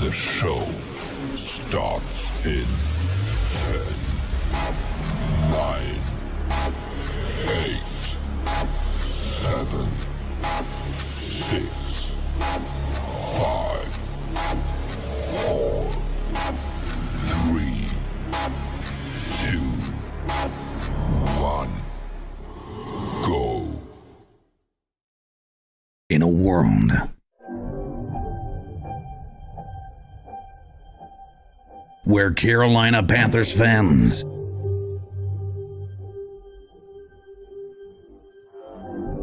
The show starts in 10, 9, 8, 7, 6, 5, 4, 3, 2, 1, go. In a world where Carolina Panthers fans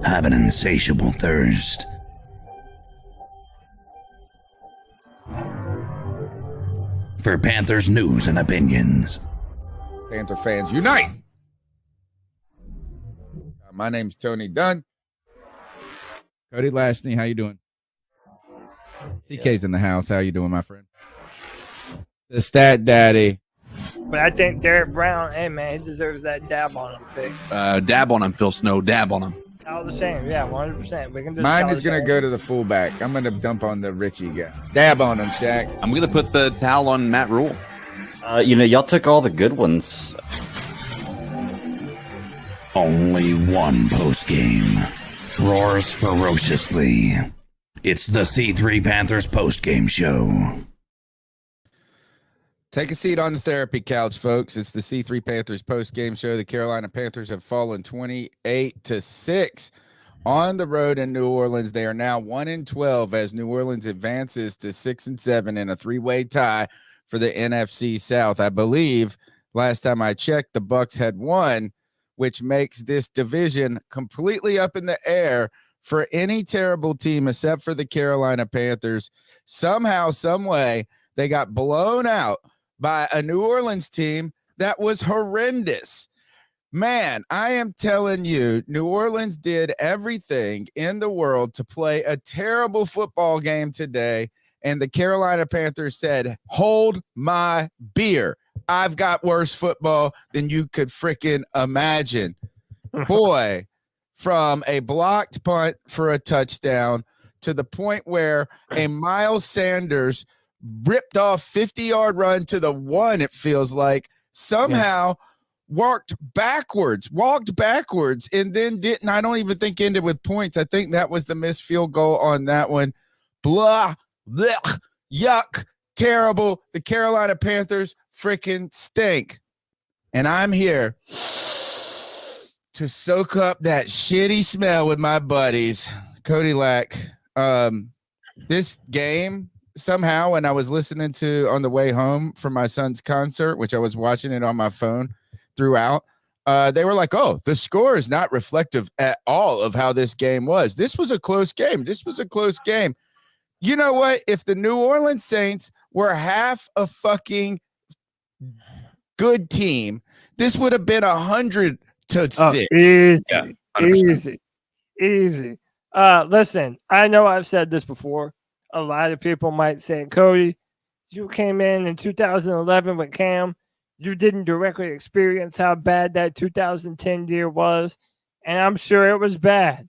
have an insatiable thirst for Panthers news and opinions. Panther fans unite! My name's Tony Dunn. Cody Lashney, how you doing? CK's in the house. How you doing, my friend? The Stat Daddy. But I think Derek Brown, hey man, he deserves that dab on him pick. Dab on him, Phil Snow. Dab on him. All the same, yeah, 100%. We can just Mine is going to go to the fullback. I'm going to dump on the Richie guy. Dab on him, Shaq. I'm going to put the towel on Matt Rule. Y'all took all the good ones. Only one postgame roars ferociously. It's the C3 Panthers postgame show. Take a seat on the therapy couch, folks. It's the C3 Panthers post-game show. The Carolina Panthers have fallen 28-6 on the road in New Orleans. They are now 1-12 as New Orleans advances to 6-7 in a three-way tie for the NFC South. I believe last time I checked, the Bucs had won, which makes this division completely up in the air for any terrible team except for the Carolina Panthers. Somehow, some way, they got blown out by a New Orleans team that was horrendous. Man, I am telling you, New Orleans did everything in the world to play a terrible football game today, and the Carolina Panthers said, hold my beer. I've got worse football than you could freaking imagine. Boy, from a blocked punt for a touchdown to the point where a Miles Sanders ripped off 50-yard run to the one, it feels like, somehow walked backwards, and then didn't, I don't even think ended with points. I think that was the missed field goal on that one. Blah, blech, yuck, terrible. The Carolina Panthers freaking stink. And I'm here to soak up that shitty smell with my buddies. Cody Lack, this game, somehow, when I was listening to on the way home from my son's concert, which I was watching it on my phone throughout, they were like, oh, the score is not reflective at all of how this game was. This was a close game. You know what? If the New Orleans Saints were half a fucking good team, this would have been 100-6. Easy. Listen, I know I've said this before. A lot of people might say, Cody, you came in 2011 with Cam. You didn't directly experience how bad that 2010 year was, and I'm sure it was bad.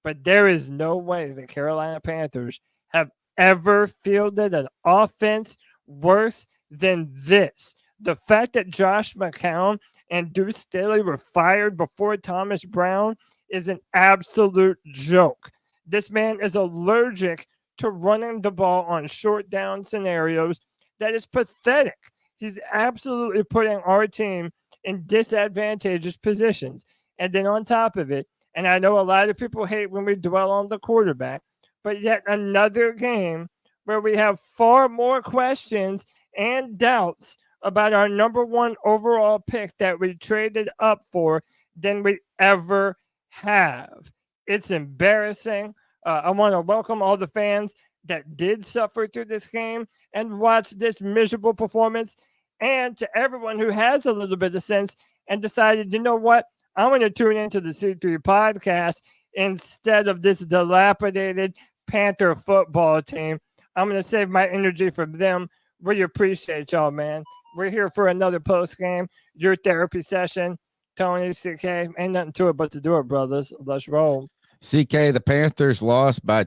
But there is no way the Carolina Panthers have ever fielded an offense worse than this. The fact that Josh McCown and Deuce Staley were fired before Thomas Brown is an absolute joke. This man is allergic to running the ball on short down scenarios. That is pathetic. He's absolutely putting our team in disadvantageous positions. And then on top of it, and I know a lot of people hate when we dwell on the quarterback, but yet another game where we have far more questions and doubts about our number one overall pick that we traded up for than we ever have. It's embarrassing. I want to welcome all the fans that did suffer through this game and watch this miserable performance, and to everyone who has a little bit of sense and decided, you know what, I'm going to tune into the C3 podcast instead of this dilapidated Panther football team. I'm going to save my energy for them. We appreciate y'all, man. We're here for another post game, your therapy session. Tony, CK, ain't nothing to it but to do it, brothers. Let's roll. CK, the Panthers lost by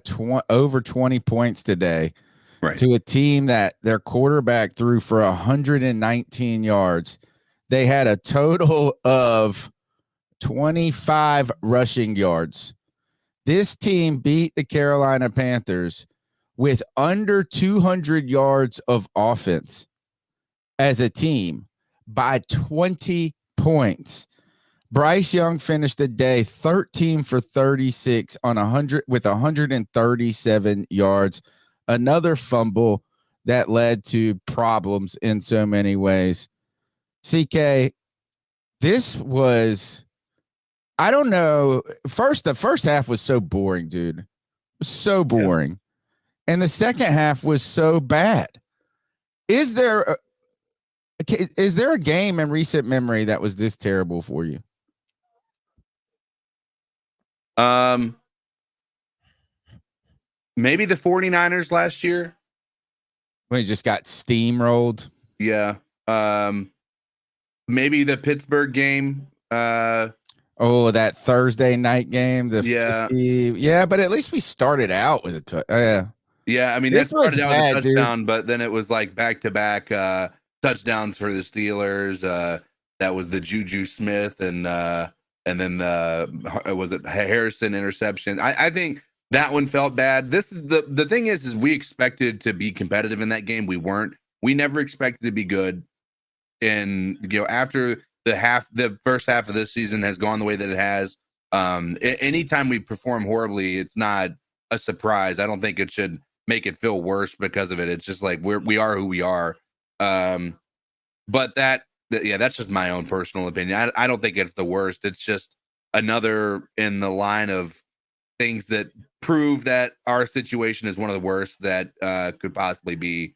over 20 points today Right. to a team that their quarterback threw for 119 yards. They had a total of 25 rushing yards. This team beat the Carolina Panthers with under 200 yards of offense as a team by 20 points. Bryce Young finished the day 13 for 36 on 100 with 137 yards. Another fumble that led to problems in so many ways. CK, this was, I don't know. The first half was so boring, dude. So boring. Yeah. And the second half was so bad. Is there a game in recent memory that was this terrible for you? Maybe the 49ers last year. When he just got steamrolled. Yeah. Maybe the Pittsburgh game. That Thursday night game. Yeah, but at least we started out with a yeah, I mean, this that started out bad, with a touchdown, dude. but then it was like back-to-back touchdowns for the Steelers. That was the Juju Smith and then was it Harrison interception? I think that one felt bad. This is the thing is we expected to be competitive in that game. We weren't. We never expected to be good. And after the first half of this season has gone the way that it has, anytime we perform horribly, it's not a surprise. I don't think it should make it feel worse because of it. It's just like we are who we are. But that's just my own personal opinion. I don't think it's the worst. It's just another in the line of things that prove that our situation is one of the worst that could possibly be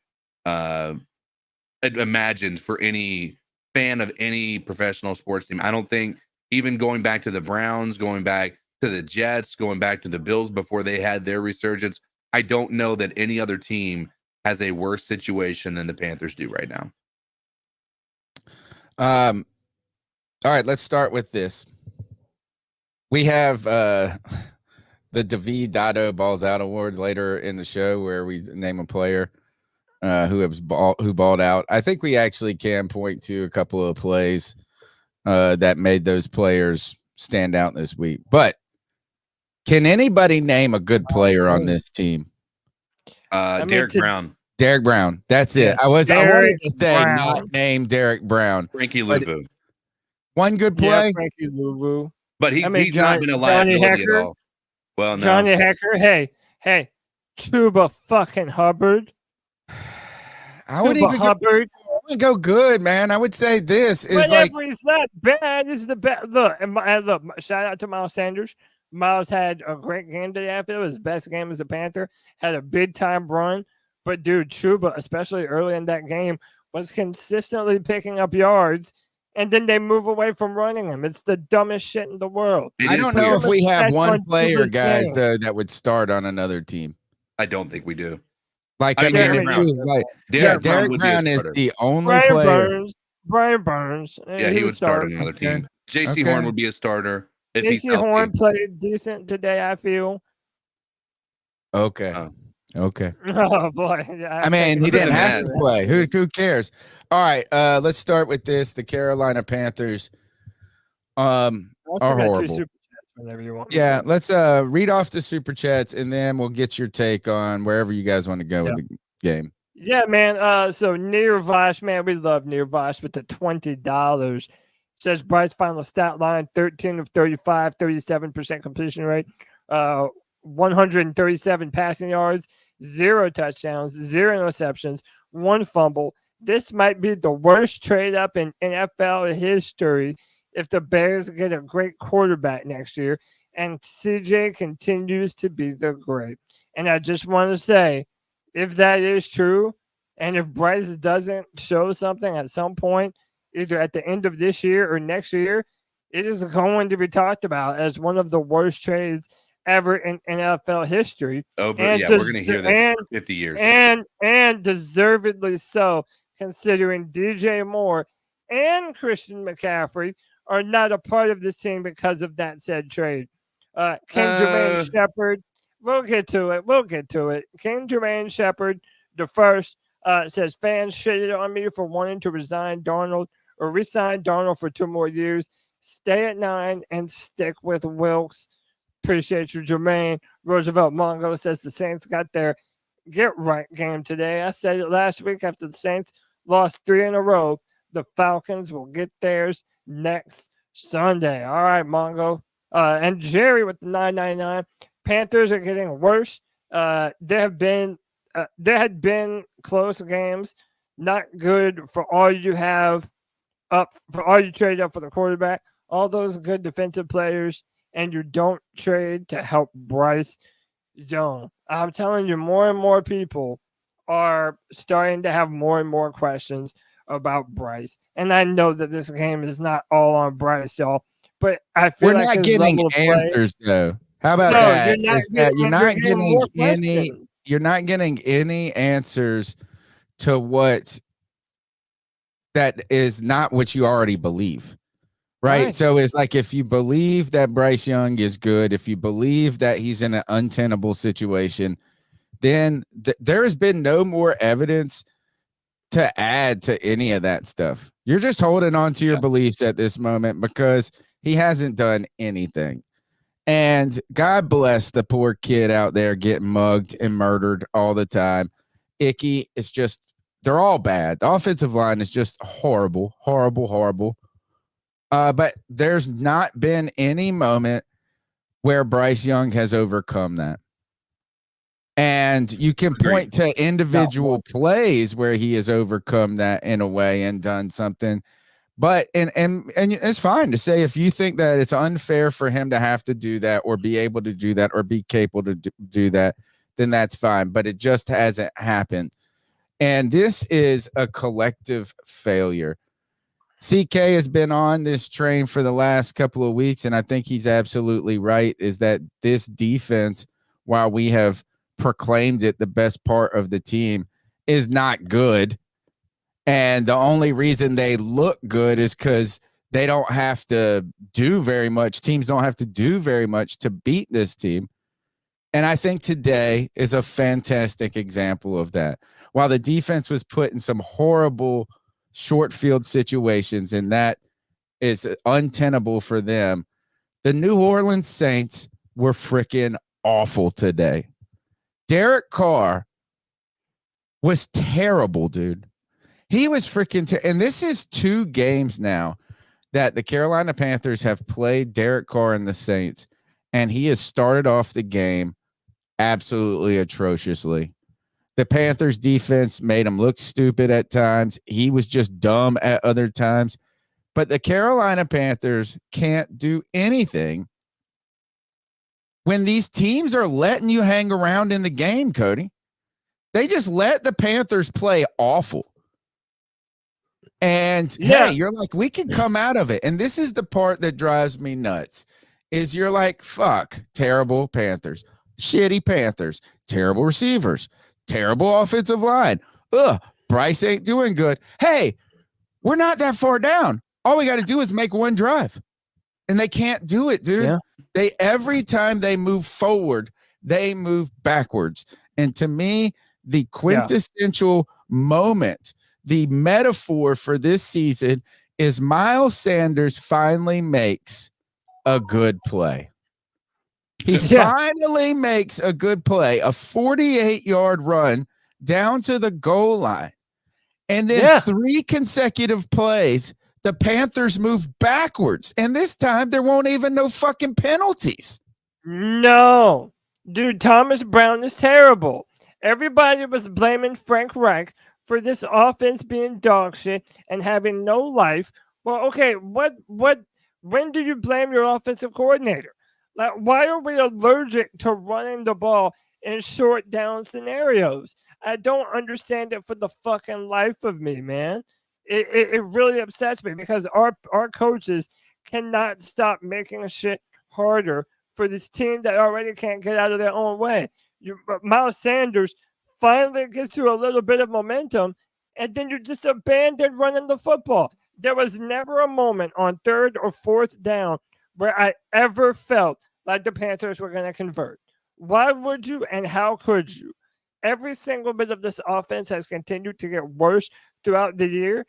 imagined for any fan of any professional sports team. I don't think, even going back to the Browns, going back to the Jets, going back to the Bills before they had their resurgence, I don't know that any other team has a worse situation than the Panthers do right now. All right, let's start with this. We have the David Dotto Balls Out Award later in the show where we name a player who balled out. I think we actually can point to a couple of plays that made those players stand out this week. But can anybody name a good player on this team? Derek Brown. Derek Brown. That's it. I wanted to say Brown. Not name Derek Brown. Frankie Louvu. One good play. Yeah, Frankie Louvu. But he's not been a liability at all. Well, no. Johnny Hecker. Hey, Chuba fucking Hubbard. I would even go good, man. I would say this is it's not bad. This is the best. Look, shout out to Miles Sanders. Miles had a great game today. It was his best game as a Panther. Had a big time run. But dude, Chuba, especially early in that game, was consistently picking up yards. And then they move away from running him. It's the dumbest shit in the world. I don't know if we have one player, guys, though, that would start on another team. I don't think we do. Derek Brown is the only player. Brian Burns. Yeah, he would start on another team. J.C. Horn would be a starter. J.C. Horn played decent today, I feel. Okay. Okay. Oh boy. I mean, he didn't have to play. Who cares? All right. Let's start with this. The Carolina Panthers are horrible. Whenever you want. Yeah, let's read off the super chats and then we'll get your take on wherever you guys want to go with the game. Yeah, man. So Nirvash, man, we love Nirvash with the $20. Says Bryce's final stat line: 13 of 35, 37% completion rate, 137 passing yards, 0 touchdowns, 0 interceptions, 1 fumble. This might be the worst trade up in NFL history if the Bears get a great quarterback next year and CJ continues to be the great. And I just want to say, if that is true, and if Bryce doesn't show something at some point, either at the end of this year or next year, it is going to be talked about as one of the worst trades ever in NFL history. We're going to hear this for 50 years. And deservedly so, considering DJ Moore and Christian McCaffrey are not a part of this team because of that said trade. King Jermaine Shepard, we'll get to it. King Jermaine Shepard, The first says fans shitted on me for wanting to resign Darnold or resign Darnold for 2 more years. Stay at 9 and stick with Wilkes. Appreciate you, Jermaine. Roosevelt Mongo says the Saints got their get right game today. I said it last week after the Saints lost 3 in a row. The Falcons will get theirs next Sunday. All right, Mongo. And Jerry with the 999. Panthers are getting worse. There had been close games. Not good for all you have up, for all you trade up for the quarterback. All those good defensive players, and you don't trade to help Bryce Young. I'm telling you, more and more people are starting to have more and more questions about Bryce. And I know that this game is not all on Bryce, y'all, but I feel We're like not his getting level of play- answers though. How about No, that? you're not Is that getting- you're getting more any questions. you're not getting any answers to what that is not what you already believe. Right? So it's like if you believe that Bryce Young is good, if you believe that he's in an untenable situation, then there has been no more evidence to add to any of that stuff. You're just holding on to your beliefs at this moment because he hasn't done anything. And God bless the poor kid out there getting mugged and murdered all the time. Icky, it's just, they're all bad. The offensive line is just horrible, horrible, horrible. But there's not been any moment where Bryce Young has overcome that. And you can point to individual plays where he has overcome that in a way and done something. But and it's fine to say if you think that it's unfair for him to have to do that or be able to do that or be capable to do that, then that's fine. But it just hasn't happened. And this is a collective failure. CK has been on this train for the last couple of weeks, and I think he's absolutely right, is that this defense, while we have proclaimed it the best part of the team, is not good. And the only reason they look good is because they don't have to do very much. Teams don't have to do very much to beat this team. And I think today is a fantastic example of that. While the defense was put in some horrible short field situations, and that is untenable for them, the New Orleans Saints were freaking awful today. Derek Carr was terrible, dude. He was freaking and this is 2 games now that the Carolina Panthers have played Derek Carr and the Saints, and he has started off the game absolutely atrociously. The Panthers defense made him look stupid at times. He was just dumb at other times. But the Carolina Panthers can't do anything when these teams are letting you hang around in the game, Cody. They just let the Panthers play awful. And hey, you're like, we can come out of it. And this is the part that drives me nuts, is you're like, fuck, terrible Panthers, shitty Panthers, terrible receivers, terrible offensive line. Bryce ain't doing good. Hey, we're not that far down. All we got to do is make one drive. And they can't do it, dude. Yeah. They every time they move forward, they move backwards. And to me, the quintessential moment, the metaphor for this season is Miles Sanders finally makes a good play. He finally makes a good play, a 48-yard run down to the goal line. And then 3 consecutive plays, the Panthers move backwards. And this time there won't even no fucking penalties. No. Dude, Thomas Brown is terrible. Everybody was blaming Frank Reich for this offense being dog shit and having no life. Well, okay, when do you blame your offensive coordinator? Like, why are we allergic to running the ball in short down scenarios? I don't understand it for the fucking life of me, man. It really upsets me because our coaches cannot stop making shit harder for this team that already can't get out of their own way. Miles Sanders finally gets you a little bit of momentum, and then you just abandon running the football. There was never a moment on 3rd or 4th down where I ever felt like the Panthers were going to convert. Why would you and how could you? every single bit of this offense has continued to get worse throughout the year.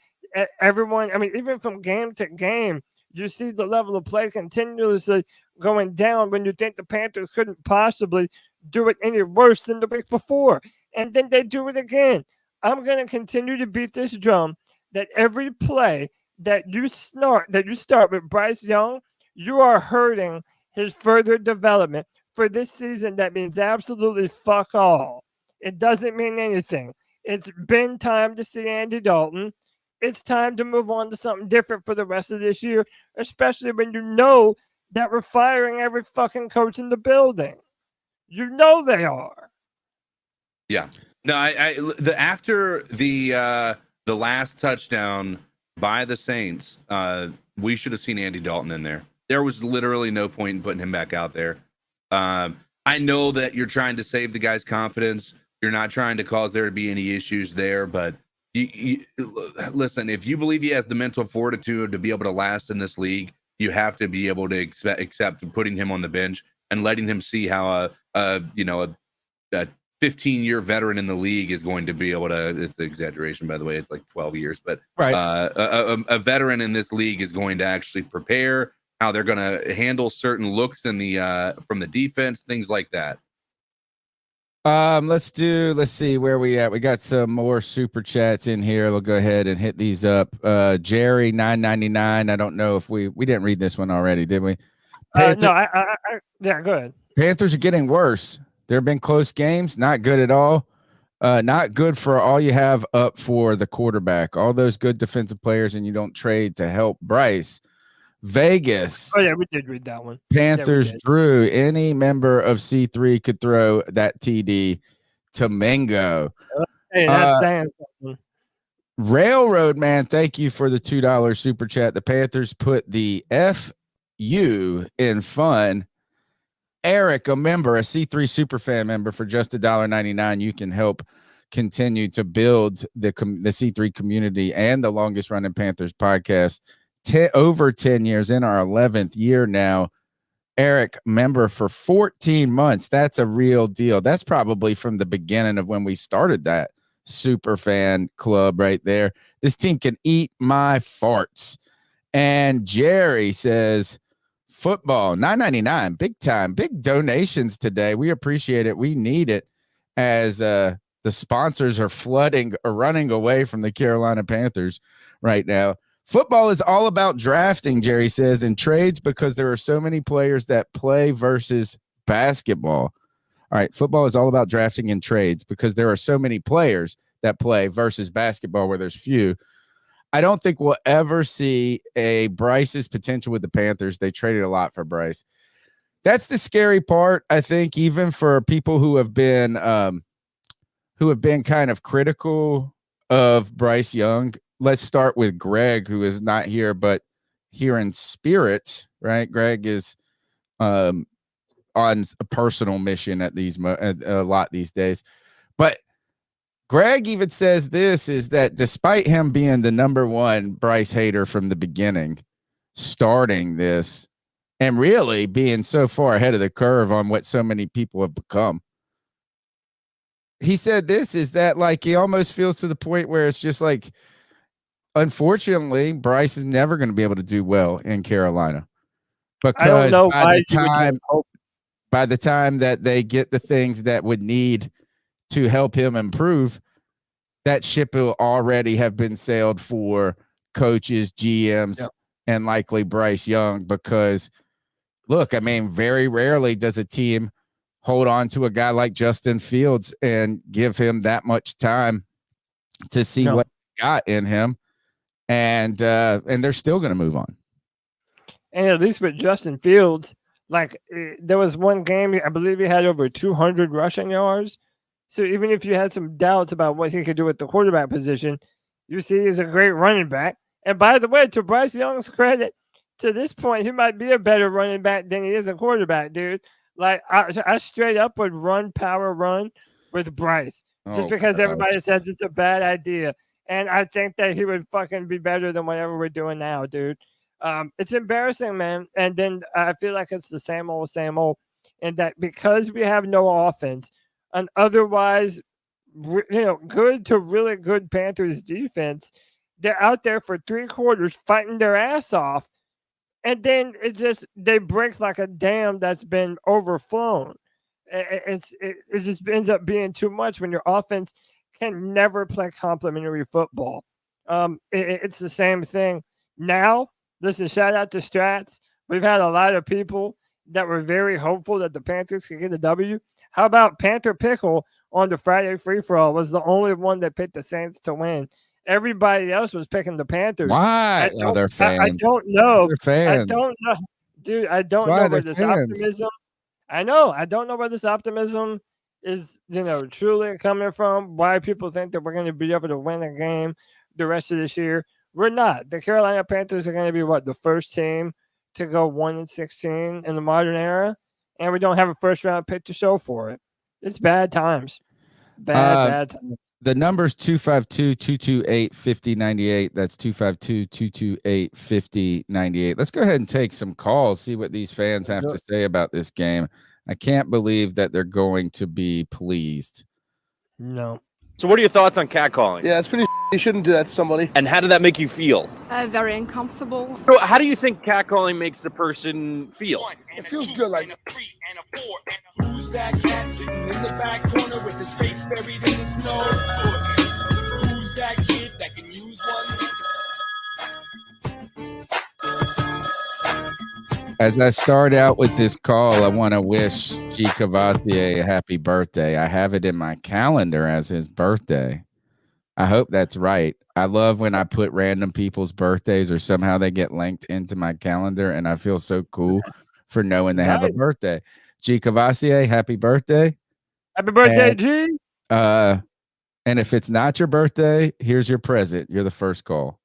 Everyone, I mean, even from game to game, you see the level of play continuously going down when you think the Panthers couldn't possibly do it any worse than the week before. And then they do it again. I'm going to continue to beat this drum that every play that you start with Bryce Young, you are hurting his further development. For this season, that means absolutely fuck all. It doesn't mean anything. It's been time to see Andy Dalton. It's time to move on to something different for the rest of this year, especially when you know that we're firing every fucking coach in the building. You know they are. Yeah. No, after the last touchdown by the Saints, we should have seen Andy Dalton in there. There was literally no point in putting him back out there. I know that you're trying to save the guy's confidence. You're not trying to cause there to be any issues there, but listen, if you believe he has the mental fortitude to be able to last in this league, you have to be able to accept putting him on the bench and letting him see how a 15-year veteran in the league is going to be able to. It's an exaggeration, by the way. It's like 12 years, but right. A veteran in this league is going to actually prepare how they're going to handle certain looks in the from the defense, things like that. Let's see where we at. We got some more super chats in here. We'll go ahead and hit these up. Jerry 999. I don't know if we didn't read this one already, did we? No, yeah, go ahead. Panthers are getting worse. There have been close games, not good at all. Not good for all you have up for the quarterback. All those good defensive players, and you don't trade to help Bryce. Vegas. Oh, yeah, we did read that one. Panthers drew. Any member of C3 could throw that TD to Mingo. Hey, that's saying something. Railroad Man, thank you for the $2 super chat. The Panthers put the FU in fun. Eric, a member, a C3 Superfan member, for just $1.99. You can help continue to build the C3 community and the longest running Panthers podcast. Over 10 years, in our 11th year now. Eric, member for 14 months. That's a real deal. That's probably from the beginning of when we started that super fan club right there. This team can eat my farts. And Jerry says, football, $9.99, big time, big donations today. We appreciate it. We need it as the sponsors are flooding or running away from the Carolina Panthers right now. Football is all about drafting, Jerry says, and trades, because there are so many players that play versus basketball. All right, football is all about drafting and trades because there are so many players that play versus basketball where there's few. I don't think we'll ever see a Bryce's potential with the Panthers. They traded a lot for Bryce. That's the scary part, I think, even for people who have been kind of critical of Bryce Young. Let's start with Greg, who is not here, but here in spirit, right? Greg is on a personal mission at a lot these days. But Greg even says this, is that despite him being the number one Bryce hater from the beginning, starting this and really being so far ahead of the curve on what so many people have become, he said this, is that like he almost feels to the point where it's just like, unfortunately, Bryce is never going to be able to do well in Carolina, because by the time that they get the things that would need to help him improve, that ship will already have been sailed for coaches, GMs, and likely Bryce Young. Because look, I mean, very rarely does a team hold on to a guy like Justin Fields and give him that much time to see what he got in him. And they're still going to move on. And at least with Justin Fields, like there was one game, I believe he had over 200 rushing yards. So even if you had some doubts about what he could do at the quarterback position, you see he's a great running back. And by the way, to Bryce Young's credit, to this point, he might be a better running back than he is a quarterback, dude. Like I straight up would run power run with Bryce just because everybody says it's a bad idea. And I think that he would fucking be better than whatever we're doing now, dude. It's embarrassing, man. And then I feel like it's the same old. And that because we have no offense, an otherwise good to really good Panthers defense. They're out there for 3 quarters fighting their ass off, and then they break like a dam that's been overflown. It just ends up being too much when your offense can never play complementary football. It's the same thing now. Listen, shout out to Strats. We've had a lot of people that were very hopeful that the Panthers could get a W. How about Panther Pickle on the Friday free for all was the only one that picked the Saints to win. Everybody else was picking the Panthers. Why? Oh, they're fans. I don't know. They're fans. I don't know, dude. I don't Why? know They're where this fans. optimism. I know. I don't know where this optimism is. Truly coming from. Why people think that we're going to be able to win a game the rest of this year? We're not. The Carolina Panthers are going to be the first team to go 1-16 in the modern era, and we don't have a first round pick to show for it. It's bad times. Bad times. The number's 252-228-5098. That's 252-228-5098. Let's go ahead and take some calls, see what these fans have to say about this game. I can't believe that they're going to be pleased. No. So what are your thoughts on catcalling? Yeah, it's pretty. You shouldn't do that to somebody. And how did that make you feel? Very uncomfortable. So how do you think catcalling makes the person feel? It feels good, like. Who's that cat sitting in the back corner with his face buried in his nose? Who's that kid that can use one? As I start out with this call, I want to wish G. Cavatier a happy birthday. I have it in my calendar as his birthday. I hope that's right. I love when I put random people's birthdays or somehow they get linked into my calendar, and I feel so cool for knowing they have a birthday. G. Cavatier, happy birthday. Happy birthday, G. And if it's not your birthday, here's your present. You're the first call.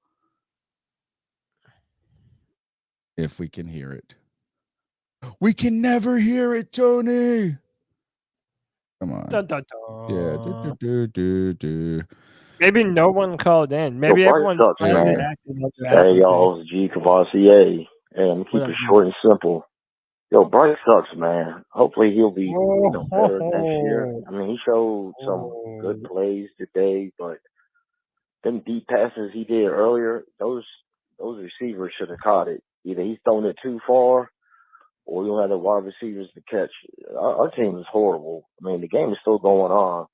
If we can hear it. We can never hear it, Tony. Come on. Dun, dun, dun. Yeah. Maybe no one called in. Maybe everyone's acting like Hey, y'all, it's G. Cavatier. Hey, I'm keep it short and simple. Yo, Bryce sucks, man. Hopefully he'll be better next year. I mean, he showed some good plays today, but them deep passes he did earlier, those receivers should have caught it. Either he's thrown it too far, or you don't have the wide receivers to catch. Our team is horrible. I mean, the game is still going on.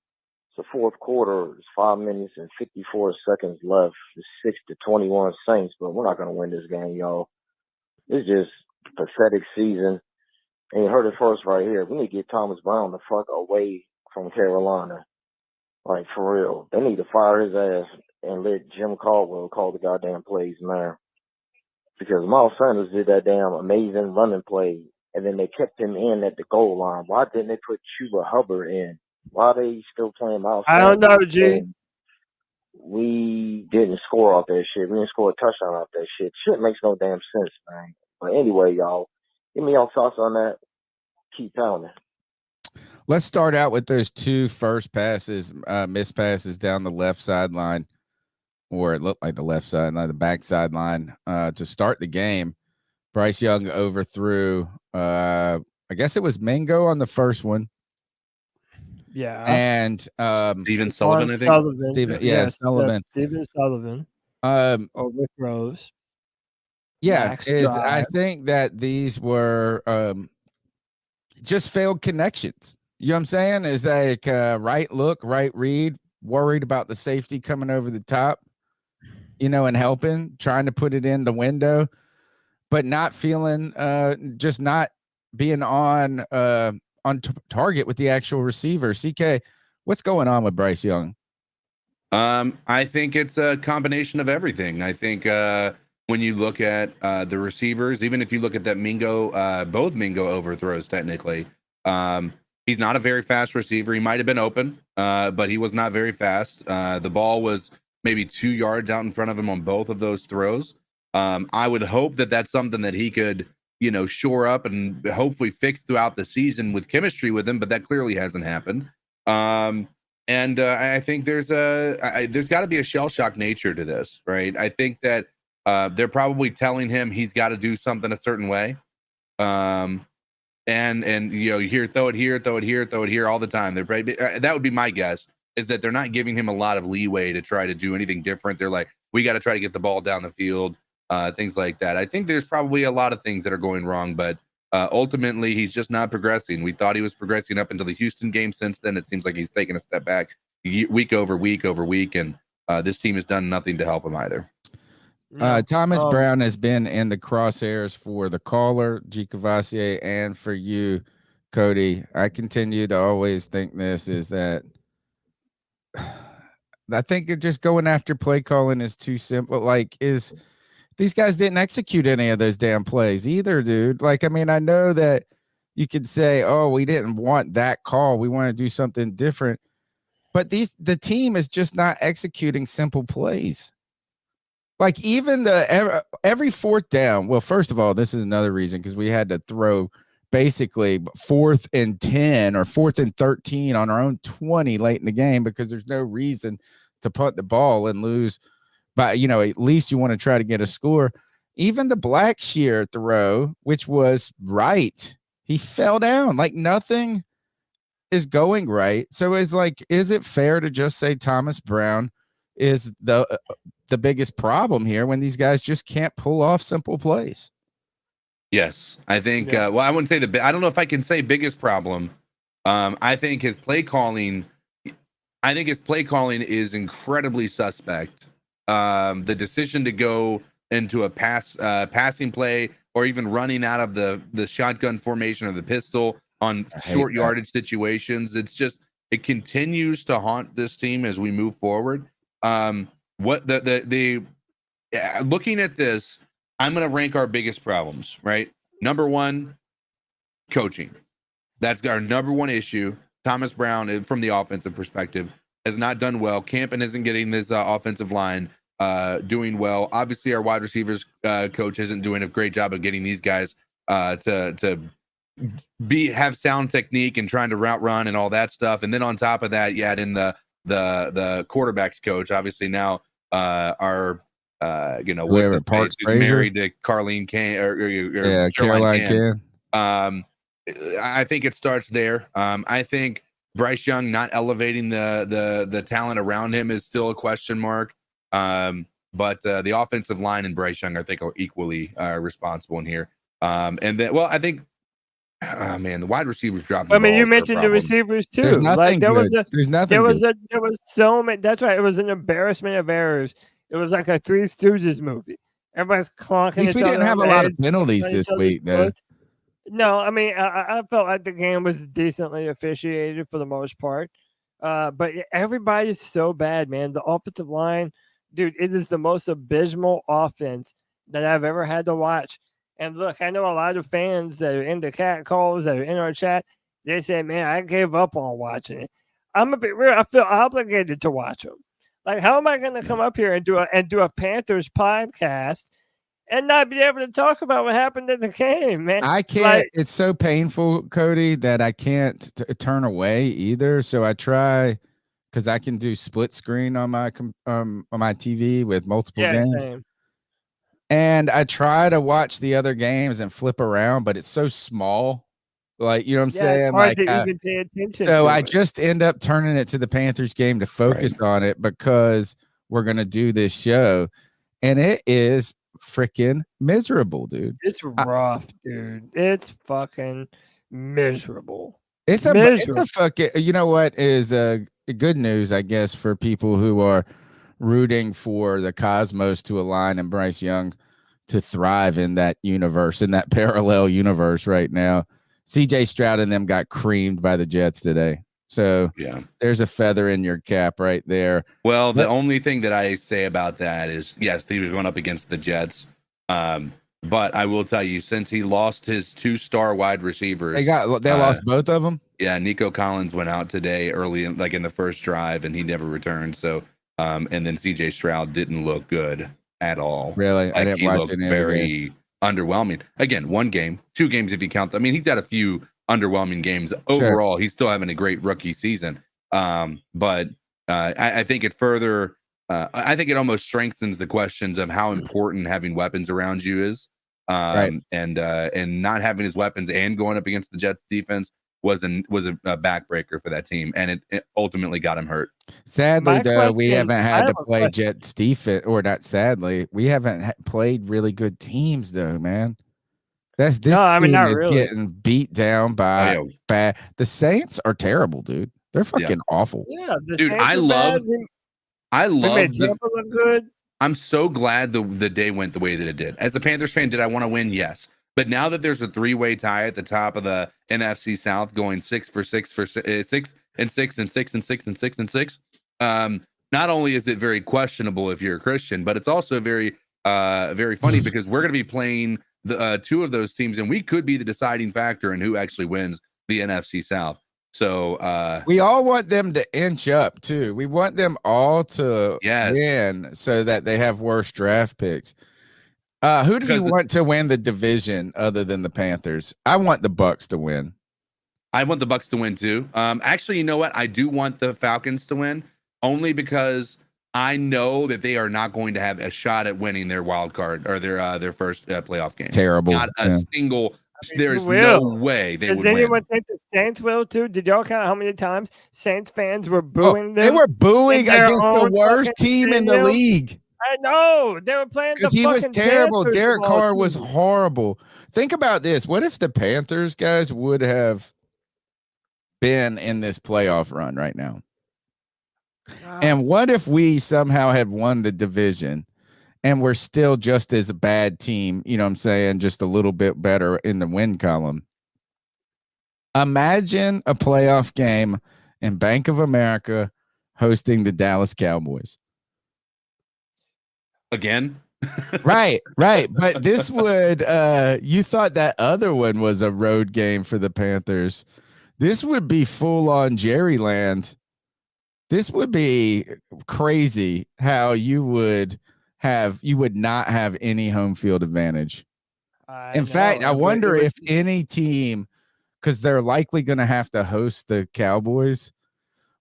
It's the fourth quarter. It's 5 minutes and 54 seconds left. It's 6-21 Saints, but we're not going to win this game, y'all. It's just a pathetic season. And you heard it first right here. We need to get Thomas Brown the fuck away from Carolina. Like, for real. They need to fire his ass and let Jim Caldwell call the goddamn plays, man. Because Miles Sanders did that damn amazing running play, and then they kept him in at the goal line. Why didn't they put Chuba Hubbard in? Why are they still playing Miles Sanders? I don't know, G. We didn't score off that shit. We didn't score a touchdown off that shit. Shit makes no damn sense, man. But anyway, y'all, give me your thoughts on that. Keep pounding. Let's start out with those two first passes, missed passes down the left sideline, or it looked like the left side, not the back sideline, to start the game. Bryce Young overthrew, I guess it was Mingo on the first one. Yeah. And Steven Sullivan, I think. Sullivan. Sullivan. Steven Sullivan. Or Rick Rose. Yeah, I think that these were just failed connections. You know what I'm saying? Is like right look, right read, worried about the safety coming over the top, and helping, trying to put it in the window, but not feeling, just not being on target with the actual receiver. CK, what's going on with Bryce Young? I think it's a combination of everything. I think when you look at the receivers, even if you look at that both Mingo overthrows technically, he's not a very fast receiver. He might have been open, but he was not very fast. The ball was maybe 2 yards out in front of him on both of those throws. I would hope that that's something that he could, shore up and hopefully fix throughout the season with chemistry with him, but that clearly hasn't happened. And I think there's got to be a shell shock nature to this, right? I think that they're probably telling him he's got to do something a certain way. And you hear throw it here all the time. They're probably, that would be my guess. is that they're not giving him a lot of leeway to try to do anything different. They're like, we got to try to get the ball down the field, things like that. I think there's probably a lot of things that are going wrong, but ultimately he's just not progressing. We thought he was progressing up until the Houston game. Since then, it seems like he's taking a step back week over week over week, and this team has done nothing to help him either. Thomas Brown has been in the crosshairs for the caller, G. Cavassier, and for you, Cody. I continue to always think this is that I think it just going after play calling is too simple. Like, these guys didn't execute any of those damn plays either, dude. Like, I mean, I know that you could say, oh, we didn't want that call. We want to do something different. But the team is just not executing simple plays. Like, even every fourth down. Well, first of all, this is another reason, because we had to throw basically 4th and 10 or 4th and 13 on our own 20 late in the game, because there's no reason to punt the ball and lose. But, at least you want to try to get a score. Even the Blackshear throw, which was right, he fell down. Like, nothing is going right. So it's like, is it fair to just say Thomas Brown is the biggest problem here when these guys just can't pull off simple plays? Yes, I think. Well, I wouldn't say I don't know if I can say biggest problem. I think his play calling. I think his play calling is incredibly suspect. The decision to go into a passing play, or even running out of the shotgun formation or the pistol on short yardage situations, it continues to haunt this team as we move forward. What looking at this, I'm going to rank our biggest problems, right? Number one, coaching. That's our number one issue. Thomas Brown, from the offensive perspective, has not done well. Campen isn't getting this offensive line doing well. Obviously, our wide receivers coach isn't doing a great job of getting these guys to have sound technique and trying to route run and all that stuff. And then on top of that, you add in the quarterbacks coach. Obviously now our whoever Parks is married to Carleen Can or Caroline Can. I think it starts there. I think Bryce Young not elevating the talent around him is still a question mark. But the offensive line and Bryce Young, I think, are equally responsible in here. And then, well, I think, the wide receivers dropped. I mean, you mentioned the receivers too. There's nothing There's nothing. There was so many. That's right. It was an embarrassment of errors. It was like a Three Stooges movie. Everybody's clonking. At least we didn't have a lot of penalties this week, though. No, I mean, I felt like the game was decently officiated for the most part. But everybody's so bad, man. The offensive line, dude, it is the most abysmal offense that I've ever had to watch. And look, I know a lot of fans that are in the cat calls, that are in our chat. They say, man, I gave up on watching it. I'm a bit real. I feel obligated to watch them. Like, how am I going to come up here and do a Panthers podcast and not be able to talk about what happened in the game, man? I can't. It's so painful, Cody, that I can't turn away either. So I try, because I can do split screen on my TV with multiple games. Same. And I try to watch the other games and flip around, but it's so small. Like, you know what I'm saying? It's hard to even pay attention. So I just end up turning it to the Panthers game to focus on it, because we're going to do this show. And it is freaking miserable, dude. It's rough, dude. It's fucking miserable. It's a fucking, you know what is good news, I guess, for people who are rooting for the Cosmos to align and Bryce Young to thrive in that universe, in that parallel universe right now. CJ Stroud and them got creamed by the Jets today. So there's a feather in your cap right there. Well, the only thing that I say about that is, yes, he was going up against the Jets. But I will tell you, since he lost his 2-star wide receivers, they lost both of them. Yeah, Nico Collins went out today early in the first drive, and he never returned. So, and then CJ Stroud didn't look good at all. Really, like, I didn't watch any very underwhelming. Again, 1 game, 2 games if you count. I mean, he's had a few underwhelming games. Overall, he's still having a great rookie season. But I think it further. I think it almost strengthens the questions of how important having weapons around you is. And not having his weapons and going up against the Jets defense was a backbreaker for that team, and it ultimately got him hurt. Sadly, My though, we question- haven't I had to have a play question. Jets defense, or not. Sadly, we haven't played really good teams, though, man. This No, I mean, team not is really. getting beat down by yeah. bad. The Saints are terrible, dude. They're fucking awful. Yeah, the Dude, Saints I are love- bad. We I made love the. Tampa look good. I'm so glad the day went the way that it did. As a Panthers fan, did I want to win? Yes. But now that there's a 3-way tie at the top of the NFC South, going 6 for 6 for 6 and 6 and 6 and 6 and 6 and 6, not only is it very questionable if you're a Christian, but it's also very funny because we're going to be playing the two of those teams, and we could be the deciding factor in who actually wins the NFC South. So we all want them to inch up too. We want them all to win so that they have worse draft picks. Who do you want to win the division other than the Panthers? I want the Bucks to win. I want the Bucks to win too. Actually, you know what? I do want the Falcons to win only because I know that they are not going to have a shot at winning their wild card or their first playoff game. Terrible. Not a single. There's Who no will? way they Does would anyone win. think the Saints will too? Did y'all count how many times Saints fans were booing them? They were booing in their against the own worst fucking team in the stadium? league. I know they were playing Because the he was fucking terrible. Panthers Derek of all Carr was teams. horrible. Think about this. What if the Panthers guys would have been in this playoff run right now? And what if we somehow had won the division and we're still just as a bad team, you know what I'm saying, just a little bit better in the win column? Imagine a playoff game in Bank of America hosting the Dallas Cowboys. Again? Right. But this would you thought that other one was a road game for the Panthers. This would be full on Jerryland. This would be crazy how you would not have any home field advantage. In fact, I wonder if any team, because they're likely going to have to host the Cowboys,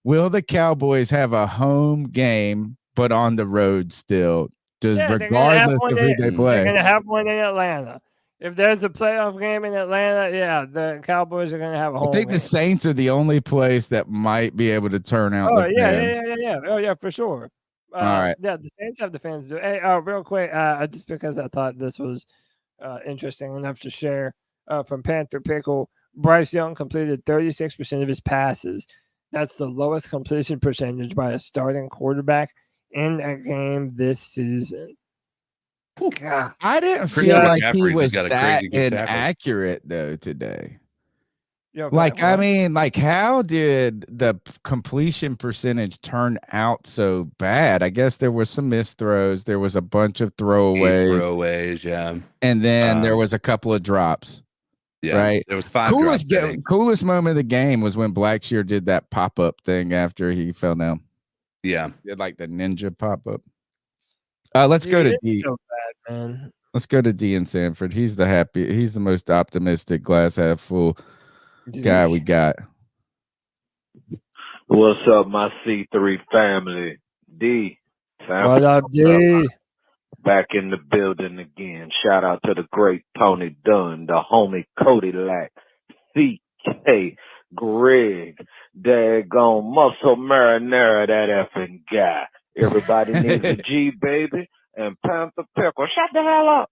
will the Cowboys have a home game but on the road still? Regardless of who they play. They're going to have one in Atlanta. If there's a playoff game in Atlanta, yeah, the Cowboys are going to have a home I think game. the Saints are the only place that might be able to turn out Oh, the yeah. fans. Oh, yeah, for sure. All right. Yeah, the Saints have the fans do. Hey, real quick, just because I thought this was interesting enough to share from Panther Pickle, Bryce Young completed 36% of his passes. That's the lowest completion percentage by a starting quarterback in a game this season. God. I didn't feel like he was that inaccurate though today. Okay, I mean, how did the completion percentage turn out so bad? I guess there was some missed throws. There was a bunch of throwaways. Yeah. And then there was a couple of drops. Yeah. Right. There was 5 drops. Coolest moment of the game was when Blackshear did that pop-up thing after he fell down. Yeah. He did like the ninja pop-up. Let's go to D. So bad, man. Let's go to D in Sanford. He's the most optimistic, glass half full guy we got. What's up, my C3 family? D. What up, D? Back in the building again. Shout out to the great Tony Dunn, the homie Cody Lack, CK, Greg, daggone muscle marinara, that effing guy. Everybody needs a G, baby, and Panther Pickle. Shut the hell up.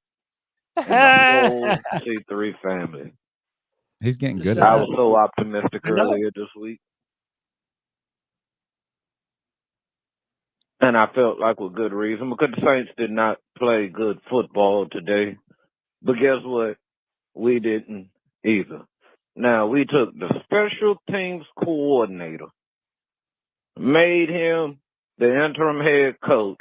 And the whole C3 family. He's getting good. I was so optimistic earlier this week. And I felt like with good reason because the Saints did not play good football today. But guess what? We didn't either. Now, we took the special teams coordinator, made him the interim head coach,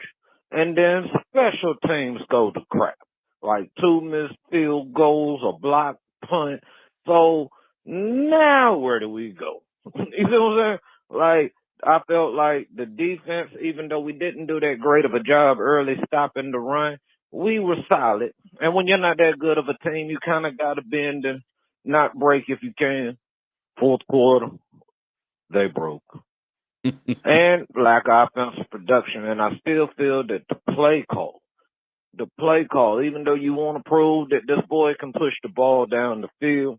and then special teams go to crap. Like 2 missed field goals, a blocked punt. So now where do we go? You see what I'm saying? Like, I felt like the defense, even though we didn't do that great of a job early stopping the run, we were solid. And when you're not that good of a team, you kind of got to bend and not break if you can. Fourth quarter, they broke. And lack of offensive production. And I still feel that the play call, even though you want to prove that this boy can push the ball down the field,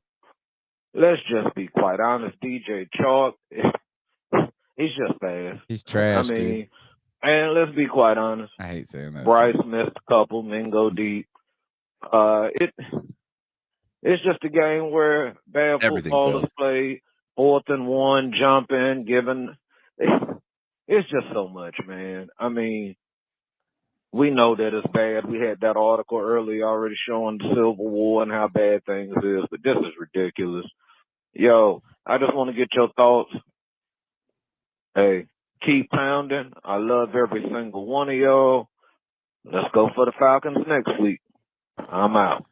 let's just be quite honest. DJ Chalk, he's just bad. He's trash, I dude. mean, and let's be quite honest. I hate saying that. Bryce missed a couple, Mingo deep. It's just a game where bad Everything football fell. is played, 4th and 1, jumping, giving. It's just so much, man. I mean, we know that it's bad. We had that article earlier already showing the Civil War and how bad things is, but this is ridiculous. Yo, I just want to get your thoughts. Hey, keep pounding. I love every single one of y'all. Let's go for the Falcons next week. I'm out.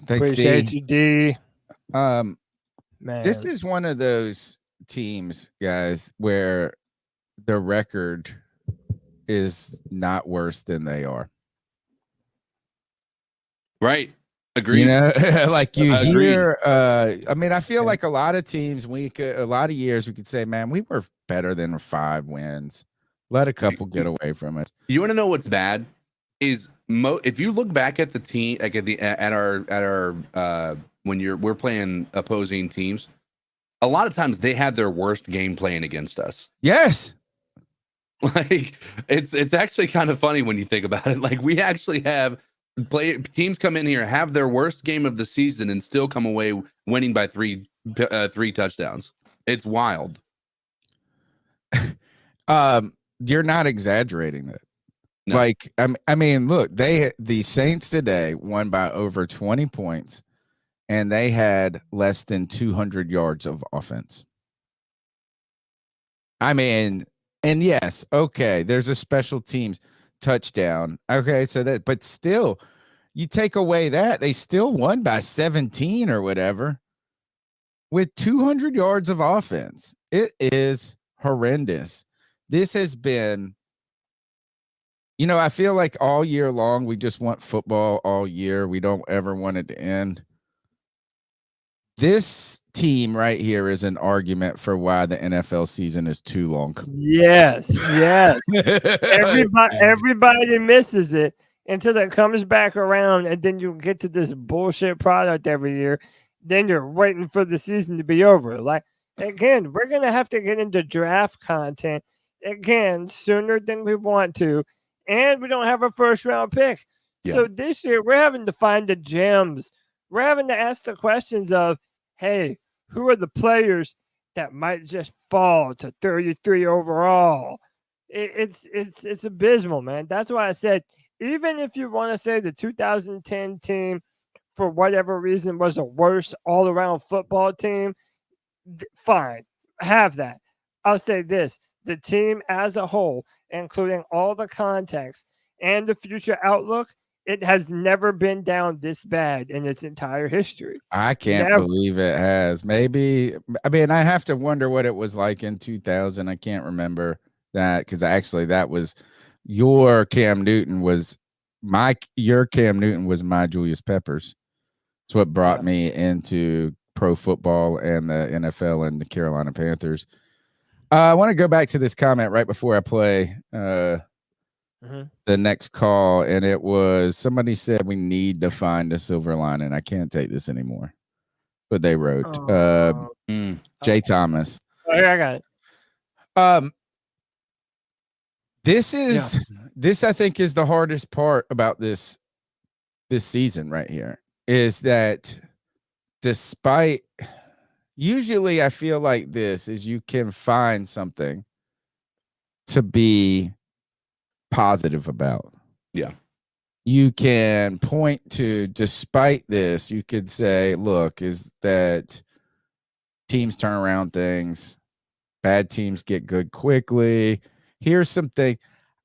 Thanks, Appreciate D. you, D. Man, Man, this is one of those teams, guys, where the record is not worse than they are. Right. Agreed. You know, like you Agreed. hear. I mean, I feel like a lot of teams, a lot of years, we could say, man, we were better than 5 wins. Let a couple get away from us. You want to know what's bad? Is if you look back at the team, like at our when we're playing opposing teams, a lot of times they had their worst game playing against us. Yes. Like it's actually kind of funny when you think about it. Like we actually have teams come in here, have their worst game of the season, and still come away winning by three touchdowns. It's wild. You're not exaggerating that. No. Like, I mean, look, the Saints today won by over 20 points, and they had less than 200 yards of offense. I mean, and yes, okay, there's a special teams touchdown. Okay, so that, but still, you take away that, they still won by 17 or whatever with 200 yards of offense. It is horrendous. This has been, you know, I feel like all year long, we just want football all year. We don't ever want it to end. This team right here is an argument for why the NFL season is too long. Yes. Everybody misses it until it comes back around, and then you get to this bullshit product every year. Then you're waiting for the season to be over. Like, again, we're going to have to get into draft content again sooner than we want to. And we don't have a first round pick. Yeah. So this year we're having to find the gems. We're having to ask the questions of, hey, who are the players that might just fall to 33 overall? It's abysmal, man. That's why I said, even if you want to say the 2010 team, for whatever reason, was a worse all-around football team, fine, have that. I'll say this. The team as a whole, including all the context and the future outlook, it has never been down this bad in its entire history. I can't believe it has. Maybe, I mean, I have to wonder what it was like in 2000. I can't remember that, because actually that was your Cam Newton was my Julius Peppers. It's what brought me into pro football and the NFL and the Carolina Panthers. I want to go back to this comment right before I play the next call, and it was somebody said we need to find a silver lining. I can't take this anymore. But they wrote Jay Thomas. Oh, yeah, I got it. This I think is the hardest part about this season right here, is that despite usually I feel like this is you can find something to be positive about. Yeah. You can point to, despite this, you could say, look, is that teams turn around things, bad teams get good quickly. Here's something.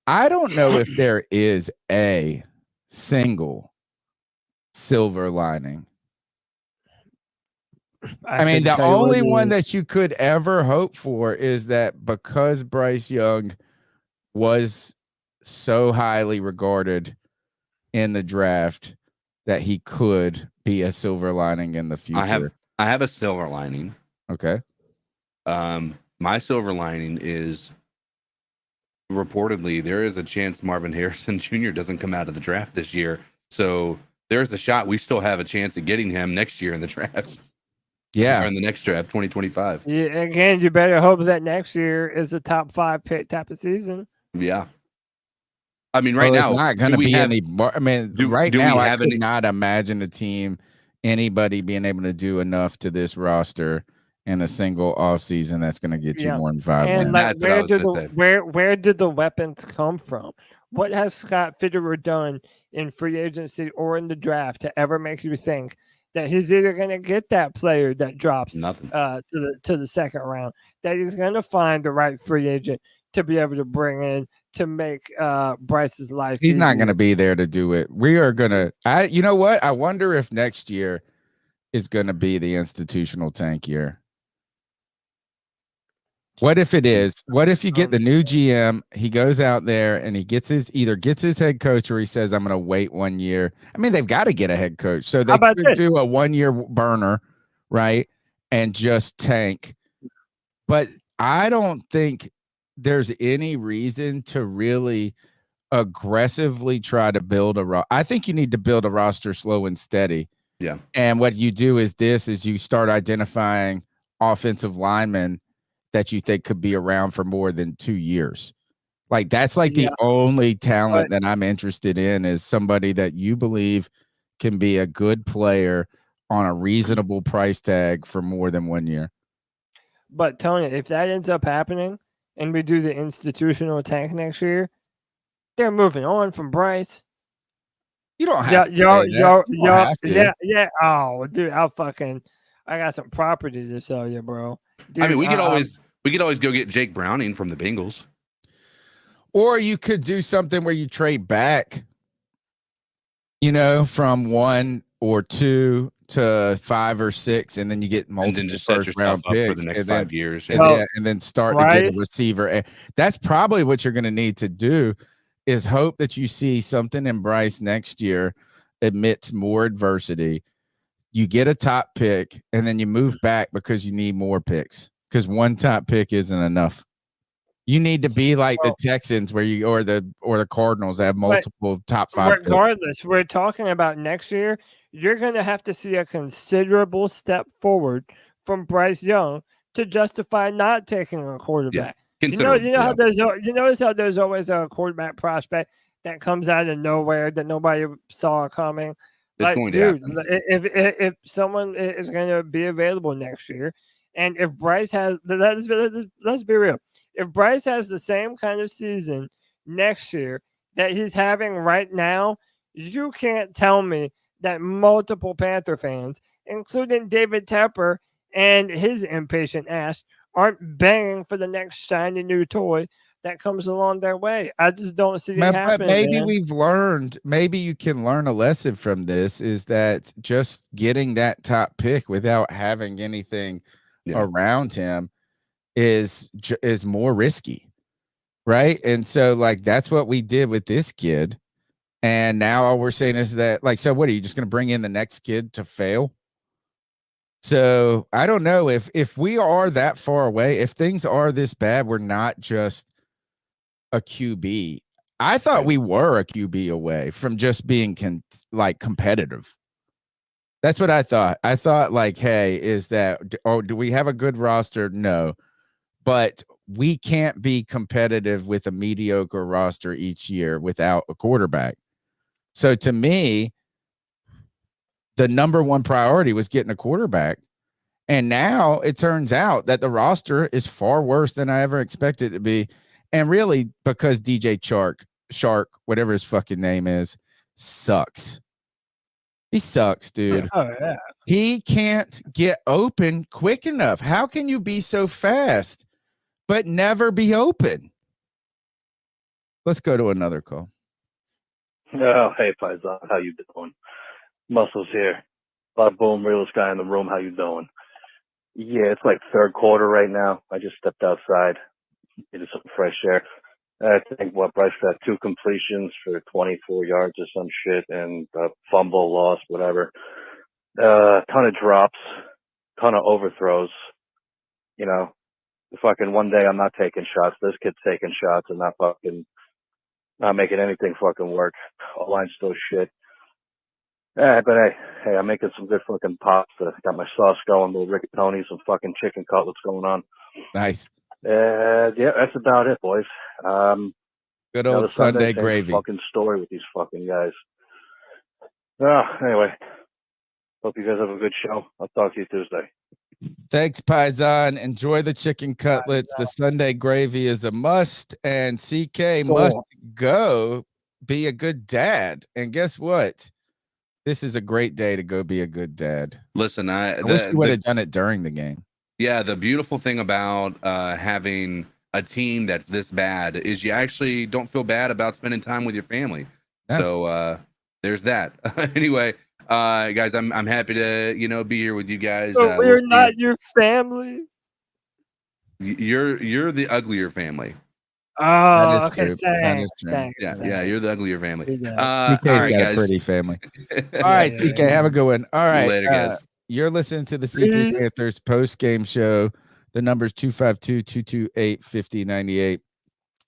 I don't know if there is a single silver lining. I mean, the only one that you could ever hope for is that because Bryce Young was so highly regarded in the draft, that he could be a silver lining in the future. I have a silver lining. Okay. My silver lining is reportedly there is a chance Marvin Harrison Jr. doesn't come out of the draft this year. So there's a shot we still have a chance at getting him next year in the draft. Yeah. in the next draft, 2025. Yeah, again, you better hope that next year is a top 5 pick type of season. Yeah. I mean, right Well, now, it's not going to be any more. I mean, right do we now, I have could any? not imagine a team, anybody being able to do enough to this roster in a single offseason that's going to get you Yeah. more than 5 And wins. like, That's what I was gonna say. where did the weapons come from? What has Scott Fitterer done in free agency or in the draft to ever make you think that he's either going to get that player that drops Nothing. to the second round, that he's going to find the right free agent to be able to bring in to make Bryce's life He's not going to easier? be there to do it. We are going to, you know what? I wonder if next year is going to be the institutional tank year. What if it is? What if you get the new GM? He goes out there and he gets either gets his head coach or he says, I'm going to wait 1 year. I mean, they've got to get a head coach. So they could do a 1 year burner, right? And just tank. But I don't think there's any reason to really aggressively try to build I think you need to build a roster slow and steady. Yeah. And what you do is you start identifying offensive linemen that you think could be around for more than 2 years. Like that's like the only talent that I'm interested in is somebody that you believe can be a good player on a reasonable price tag for more than 1 year. But Tony, if that ends up happening and we do the institutional tank next year, they're moving on from Bryce. You don't have to. Yeah. Oh, dude, I got some property to sell you, bro. Dude, I mean, we could always go get Jake Browning from the Bengals. Or you could do something where you trade back, from 1 or 2 to 5 or 6, and then you get multiple and then just set yourself up for the next 5 years. And then start to get a receiver. And that's probably what you're going to need to do is hope that you see something in Bryce next year amidst more adversity. You get a top pick, and then you move back because you need more picks because one top pick isn't enough. You need to be like the Texans or the Cardinals that have multiple top 5 regardless, picks. We're talking about next year. You're going to have to see a considerable step forward from Bryce Young to justify not taking a quarterback. You notice how there's always a quarterback prospect that comes out of nowhere that nobody saw coming. If someone is going to be available next year, and if Bryce has, let's be real, if Bryce has the same kind of season next year that he's having right now, you can't tell me that multiple Panther fans, including David Tepper and his impatient ass, aren't banging for the next shiny new toy that comes along their way. I just don't see it happening. But maybe man. we've learned, maybe you can learn a lesson from this is that just getting that top pick without having anything around him is more risky. Right. And so like, that's what we did with this kid. And now all we're saying is that like, so what are you just going to bring in the next kid to fail? So I don't know if we are that far away, if things are this bad, we're not just a QB. I thought we were a QB away from just being competitive. That's what I thought. I thought like, hey, do we have a good roster? No, but we can't be competitive with a mediocre roster each year without a quarterback. So to me, the number one priority was getting a quarterback. And now it turns out that the roster is far worse than I ever expected it to be. And really because DJ Shark, whatever his fucking name is, sucks. He sucks, dude. Oh, yeah. He can't get open quick enough. How can you be so fast but never be open? Let's go to another call. Oh, hey, Paisan. How you doing? Muscles here. Boom, realest guy in the room. How you doing? Yeah, it's like third quarter right now. I just stepped outside, needed some fresh air. I think Bryce had 2 completions for 24 yards or some shit, and a fumble loss, whatever. Ton of drops, ton of overthrows. Fucking one day I'm not taking shots. This kid's taking shots and not making anything fucking work. All line still shit. Yeah, but hey, I'm making some good fucking pasta. Got my sauce going, little rigatoni, some fucking chicken cutlets going on. Nice. Yeah, that's about it, boys. Good Another old Sunday same gravy. fucking story with these fucking guys. Anyway, hope you guys have a good show. I'll talk to you Tuesday. Thanks, Paisan. Enjoy the chicken cutlets. The Sunday gravy is a must, and CK must go be a good dad. And guess what? This is a great day to go be a good dad. Listen, I wish you would have done it during the game. Yeah, the beautiful thing about having a team that's this bad is you actually don't feel bad about spending time with your family. Yeah. So there's that. Anyway, guys, I'm happy to be here with you guys. But we're not your family. You're the uglier family. Oh, okay. Thanks. Yeah, you're the uglier family. CK's all right, got guys. a pretty family. All right, CK, have a good one. All right, Later, guys. You're listening to the C3 Panthers post-game show. The number's 252-228-5098.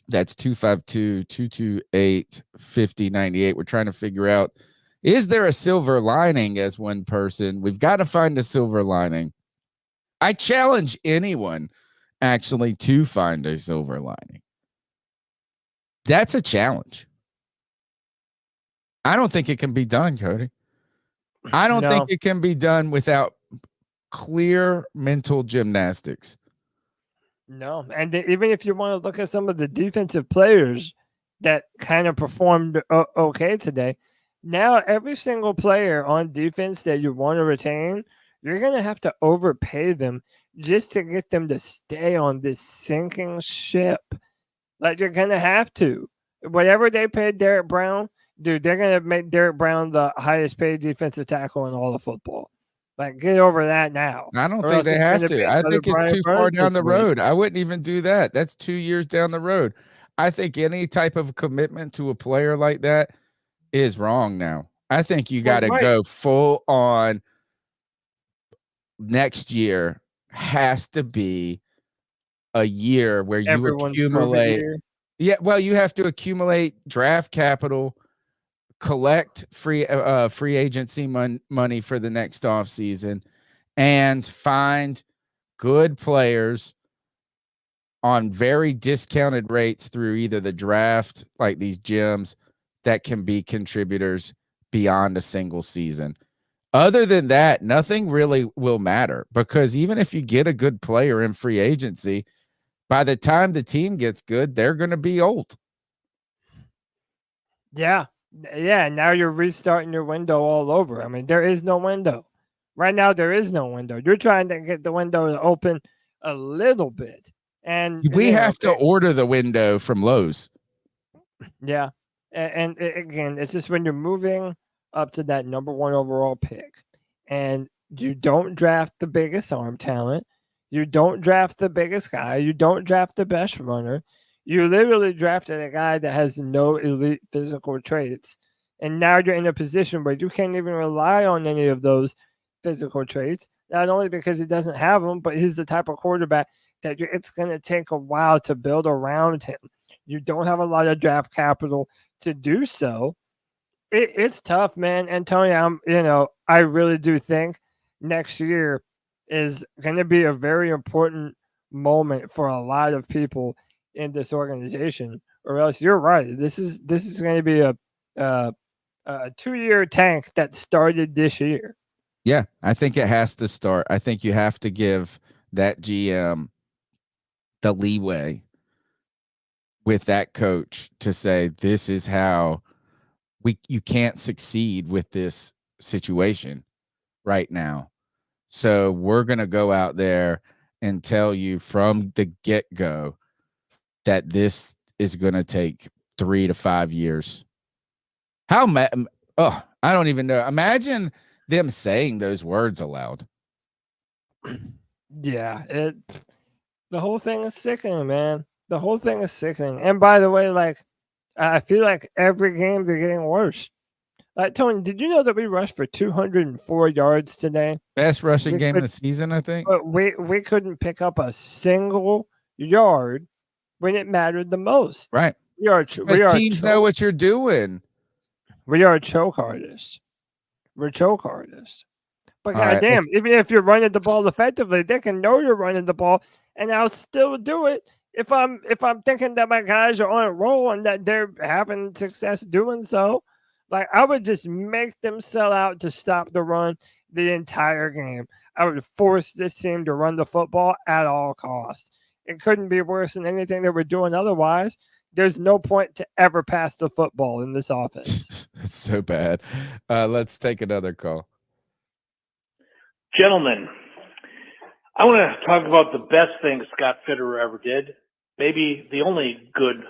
That's 252-228-5098. We're trying to figure out, is there a silver lining as one person? We've got to find a silver lining. I challenge anyone actually to find a silver lining. That's a challenge. I don't think it can be done, Cody. I don't think it can be done without clear mental gymnastics. No, and even if you want to look at some of the defensive players that kind of performed okay today, now every single player on defense that you want to retain, you're going to have to overpay them just to get them to stay on this sinking ship. Like, you're going to have to. Whatever they paid Derek Brown, dude, they're going to make Derek Brown the highest paid defensive tackle in all of football. Like, get over that now. I don't think they have to. I think it's too far down the road. I wouldn't even do that. That's 2 years down the road. I think any type of commitment to a player like that is wrong now. I think you got to go full on. Next year has to be a year where you accumulate. Yeah, well, you have to accumulate draft capital, collect free agency money for the next offseason, and find good players on very discounted rates through either the draft, like these gyms, that can be contributors beyond a single season. Other than that, nothing really will matter, because even if you get a good player in free agency, by the time the team gets good, they're going to be old. Yeah. Now you're restarting your window all over. I mean, there is no window. Right now, there is no window. You're trying to get the window to open a little bit. And we have to order the window from Lowe's. Yeah. And again, it's just when you're moving up to that number 1 overall pick and you don't draft the biggest arm talent, you don't draft the biggest guy, you don't draft the best runner, you literally drafted a guy that has no elite physical traits, and now you're in a position where you can't even rely on any of those physical traits, not only because he doesn't have them, but he's the type of quarterback that it's going to take a while to build around him. You don't have a lot of draft capital to do so. It's tough, man. And Tony, I really do think next year is going to be a very important moment for a lot of people in this organization. Or else, you're right. This is going to be a 2-year tank that started this year. Yeah, I think it has to start. I think you have to give that GM the leeway with that coach to say, this is how you can't succeed with this situation right now. So we're going to go out there and tell you from the get-go that this is going to take 3 to 5 years. I don't even know. Imagine them saying those words aloud. Yeah, the whole thing is sickening, man. The whole thing is sickening. And by the way, like, I feel like every game they're getting worse. Tony, did you know that we rushed for 204 yards today? Best rushing game of the season, I think. But we couldn't pick up a single yard when it mattered the most. Right. Teams know what you're doing. We are choke artists. with choke artists. But All right, goddamn, even if you're running the ball effectively, they can know you're running the ball, and I'll still do it if I'm thinking that my guys are on a roll and that they're having success doing so. Like, I would just make them sell out to stop the run the entire game. I would force this team to run the football at all costs. It couldn't be worse than anything that we're doing otherwise. There's no point to ever pass the football in this offense. It's so bad. Let's take another call. Gentlemen, I want to talk about the best thing Scott Fitterer ever did. Maybe the only good,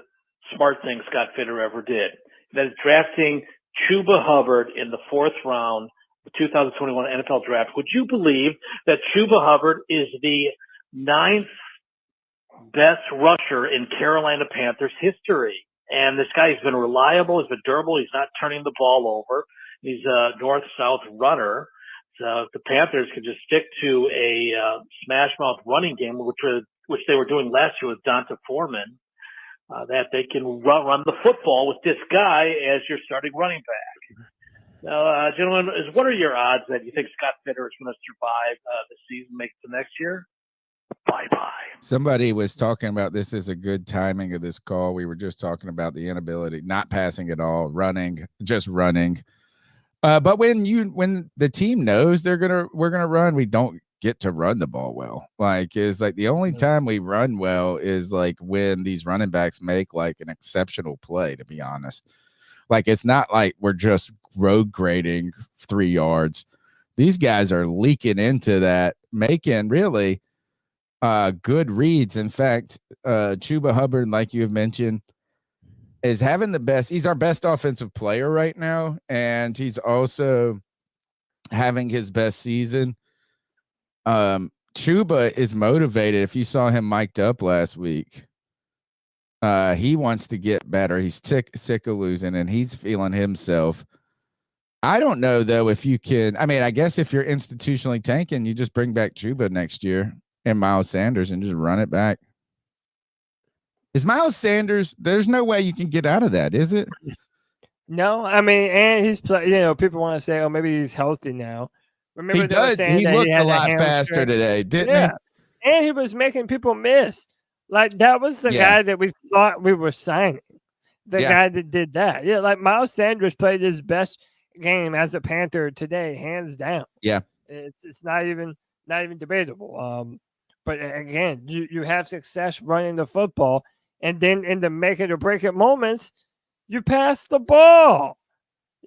smart thing Scott Fitterer ever did. That is drafting Chuba Hubbard in the 4th round, the 2021 NFL Draft. Would you believe that Chuba Hubbard is the 9th best rusher in Carolina Panthers history? And this guy has been reliable, he's been durable, he's not turning the ball over. He's a north-south runner. So if the Panthers could just stick to a smash mouth running game, which they were doing last year with Donta Foreman, that they can run the football with this guy as your starting running back. Now, gentlemen, what are your odds that you think Scott Fitterer is going to survive this season, make it to next year? Bye-bye. Somebody was talking about this is a good timing of this call. We were just talking about the inability, not passing at all, just running. But when the team knows we're gonna run, we don't get to run the ball well. Like, is like the only time we run well is like when these running backs make like an exceptional play, to be honest. Like, it's not like we're just road grading 3 yards. These guys are leaking into that, making really good reads. In fact, Chuba Hubbard, like you have mentioned, is having the best. He's our best offensive player right now, and he's also having his best season. Chuba is motivated. If you saw him mic'd up last week, he wants to get better. He's sick of losing, and he's feeling himself. I don't know, though, if you can. I mean, I guess if you're institutionally tanking, you just bring back Chuba next year and Miles Sanders and just run it back. Is Miles Sanders, there's no way you can get out of that, is it? No, I mean, and he's people want to say, oh, maybe he's healthy now. Remember, he does. He looked a lot faster today, didn't he? And he was making people miss. Like, that was the guy that we thought we were signing. The guy that did that. Yeah, like Miles Sanders played his best game as a Panther today, hands down. Yeah. It's not even debatable. But again, you have success running the football, and then in the make it or break it moments, you pass the ball.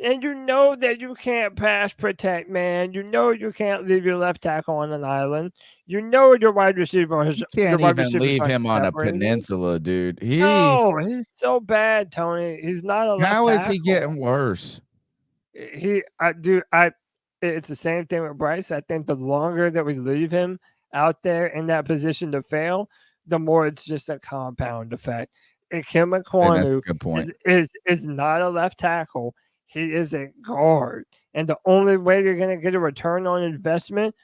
And you know that you can't pass protect, man. You know you can't leave your left tackle on an island. You know your wide receiver. You can't even leave him on a peninsula, dude. No, he's so bad, Tony. He's not a left How is tackle. he getting worse? It's the same thing with Bryce. I think the longer that we leave him out there in that position to fail, the more it's just a compound effect. Ikem Ekwonu is not a left tackle. He is a guard. And the only way you're going to get a return on investment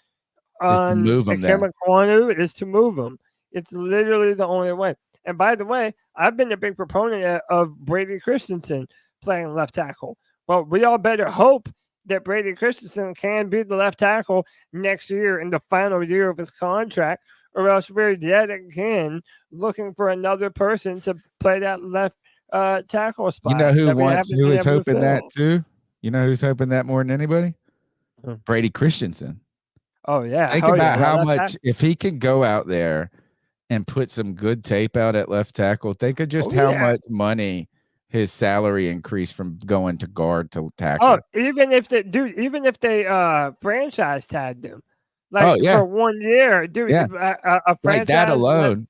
on Ikem Ekwonu is to move him. It's literally the only way. And by the way, I've been a big proponent of Brady Christensen playing left tackle. Well, we all better hope that Brady Christensen can be the left tackle next year in the final year of his contract, or else we're yet again looking for another person to play that left tackle spot. You know who is hoping that too? You know who's hoping that more than anybody? Brady Christensen. Oh, yeah. Think about how much, if he can go out there and put some good tape out at left tackle, think of just how much money his salary increased from going to guard to tackle. Oh, even if they franchise tagged him, like for 1 year, dude, a franchise like that alone.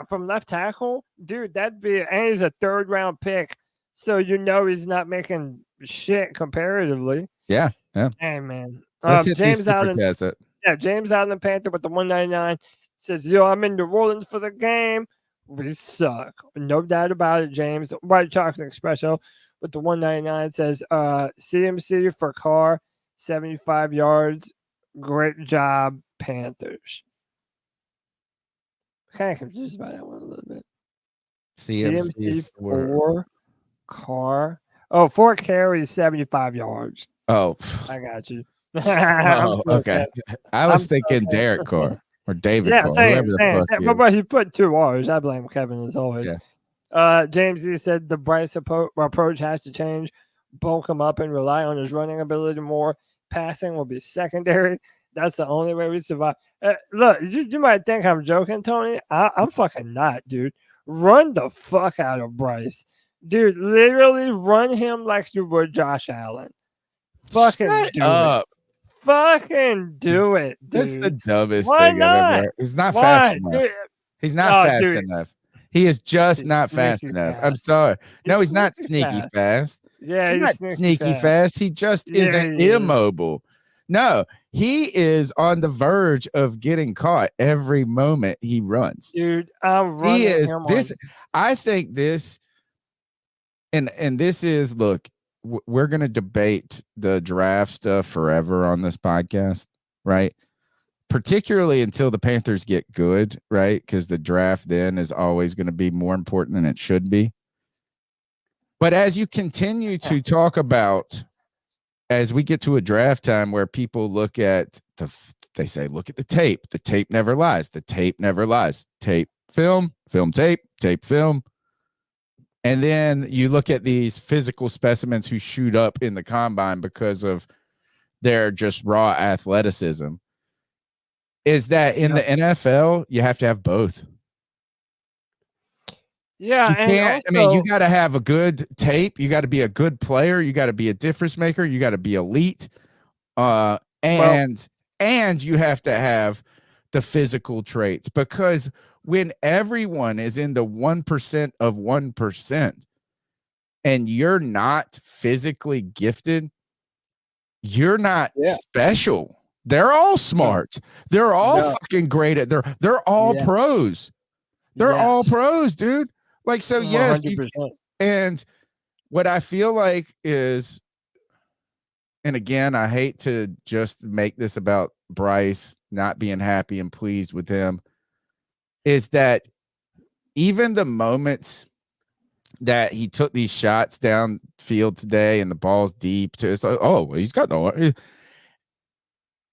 From left tackle, dude, and he's a 3rd round pick, so he's not making shit comparatively. Yeah. Hey, man. James Allen. James Allen, the Panther with the 199 says, "Yo, I'm in New Orleans for the game. We suck. No doubt about it, James." White Chocolate Espresso with the 199 says, CMC for Carr, 75 yards. Great job, Panthers. Kind of confused by that one a little bit. CMC for Carr. Oh, 4 carries, 75 yards. Oh, I got you. oh, okay. I was thinking Derek Carr or David Carr, whoever the fuck he is. But he put 2 R's. I blame Kevin as always. Yeah. James E said the Bryce approach has to change. Bulk him up and rely on his running ability more. Passing will be secondary. That's the only way we survive. Look, you might think I'm joking, Tony. I'm fucking not, dude. Run the fuck out of Bryce. Dude, literally run him like you would Josh Allen. Fucking Shut do up. it. Fucking do it, dude. That's the dumbest Why thing not? I've ever heard. He's not Why? fast enough. Dude, He's not fast dude. enough. He is just not fast Sneaky enough. fast. I'm sorry. No, he's not sneaky sneaky fast. Yeah, He's not sneaky fast. He just Yeah, isn't he is. immobile. No, he is on the verge of getting caught every moment he runs. Dude, I'm running He is him this. on. I think this, and this is look. We're gonna debate the draft stuff forever on this podcast, right? Particularly until the Panthers get good, right? Because the draft then is always going to be more important than it should be. But as you continue to talk about, as we get to a draft time where people look at they say, look at the tape. The tape never lies. The tape never lies. Tape, film, film, tape, tape, film. And then you look at these physical specimens who shoot up in the combine because of their just raw athleticism. Is that in the NFL, you have to have both. Yeah, you and can't. also, I mean, you got to have a good tape. You got to be a good player. You got to be a difference maker. You got to be elite. And you have to have the physical traits, because when everyone is in the 1% of 1% and you're not physically gifted, you're not special. They're all smart. They're all fucking great at they're all pros. They're all pros, dude. Like, so yes, 100%. and what I feel like is, and again, I hate to just make this about Bryce not being happy and pleased with him, is that even the moments that he took these shots downfield today and the ball's deep to, it's like, oh, well, he's got no.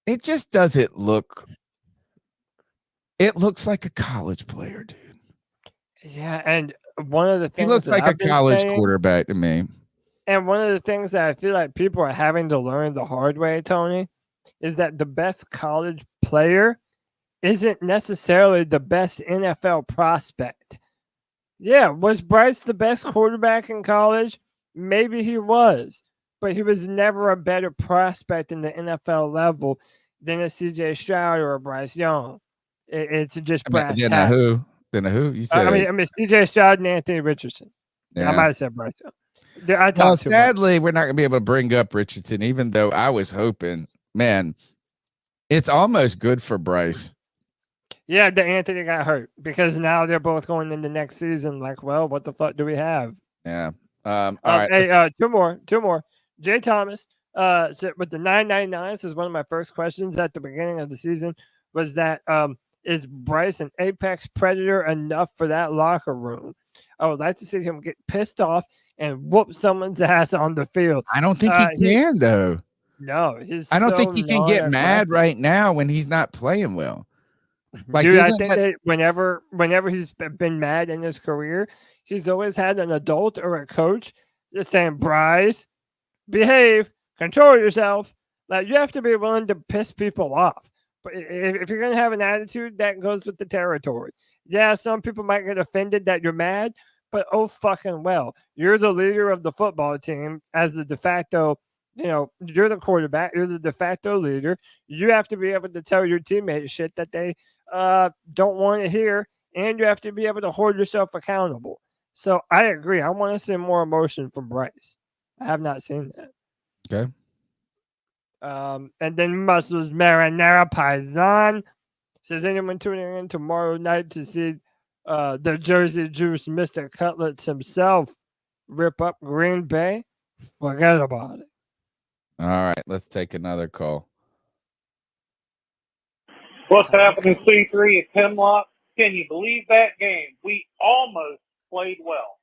It just doesn't look. It looks like a college player, dude. Yeah, and one of the things He looks that like I've a been college saying, quarterback to me. and one of the things that I feel like people are having to learn the hard way, Tony, is that the best college player isn't necessarily the best NFL prospect. Yeah, was Bryce the best quarterback in college? Maybe he was, but he was never a better prospect in the NFL level than a CJ Stroud or a Bryce Young. It's just brass Then tacks. Then a who? You said? I mean, CJ Stroud and Anthony Richardson. Yeah. I might have said Bryce Young. I Well, talked too sadly, we're not going to be able to bring up Richardson, even though I was hoping. Man, it's almost good for Bryce. Yeah, the Anthony got hurt because now they're both going into next season. Like, well, what the fuck do we have? Yeah. All right. Hey, two more. Jay Thomas, with the 999, this is one of my first questions at the beginning of the season, was that is Bryce an apex predator enough for that locker room? I would like to see him get pissed off and whoop someo's ass on the field. I don't think he can, though. No, I don't think he can get mad right now when he's not playing well. Like, dude, I think that whenever he's been mad in his career, he's always had an adult or a coach just saying, Bryce, behave, control yourself. Like, you have to be willing to piss people off. But if you're going to have an attitude, that goes with the territory. Yeah, some people might get offended that you're mad, but oh fucking well. You're the leader of the football team as the de facto, you're the quarterback. You're the de facto leader. You have to be able to tell your teammates shit that they don't want to hear, and you have to be able to hold yourself accountable. So I agree. I want to see more emotion from Bryce. I have not seen that. Okay. And then Muscles Marinara Paisan says, anyone tuning in tomorrow night to see the Jersey Juice Mr. Cutlets himself rip up Green Bay? Forget about it. All right, let's take another call. What's happening, C3 at Hemlock? Can you believe that game? We almost played well.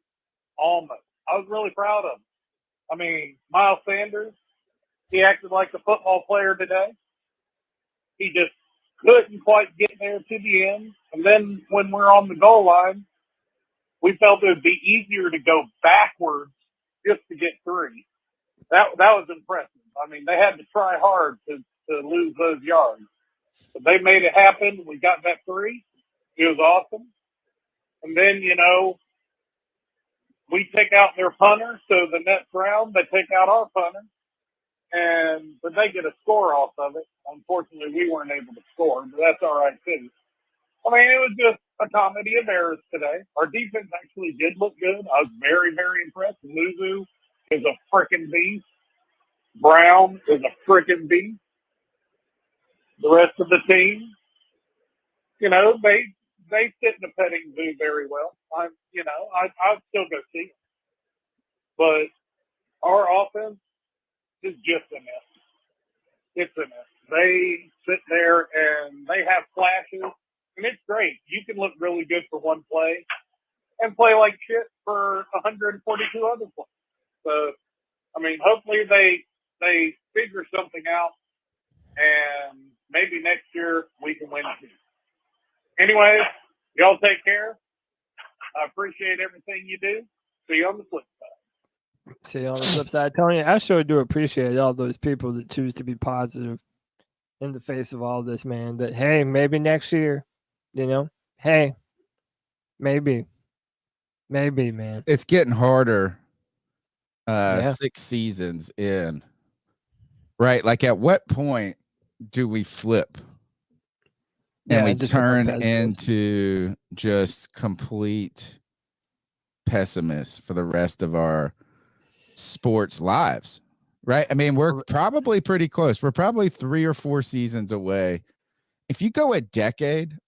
Almost. I was really proud of him. I mean, Miles Sanders, He acted like a football player today. He just couldn't quite get there to the end. And then when we're on the goal line, we felt it would be easier to go backwards just to get 3. That was impressive. I mean, they had to try hard to lose those yards. But they made it happen. We got that 3. It was awesome. And then, we take out their punter, so the next round they take out our punter, but they get a score off of it. Unfortunately, we weren't able to score, but that's all right too. I mean, it was just a comedy of errors today. Our defense actually did look good. I was very, very impressed. Luzu is a freaking beast. Brown is a freaking beast. The rest of the team, they sit in the petting zoo very well. I'd still go see them. But our offense is just a mess. It's a mess. They sit there and they have flashes, and it's great. You can look really good for one play and play like shit for 142 other plays. So, I mean, hopefully they figure something out, and maybe next year we can win it. Anyways, y'all take care. I appreciate everything you do. See you on the flip side. See you on the flip side, Tony. I sure do appreciate all those people that choose to be positive in the face of all this, man. That, hey, maybe next year, hey, maybe, man. It's getting harder 6 seasons in, right? Like, at what point do we flip and we turn into just complete pessimists for the rest of our sports lives, right? I mean, we're probably pretty close. We're probably 3 or 4 seasons away. If you go a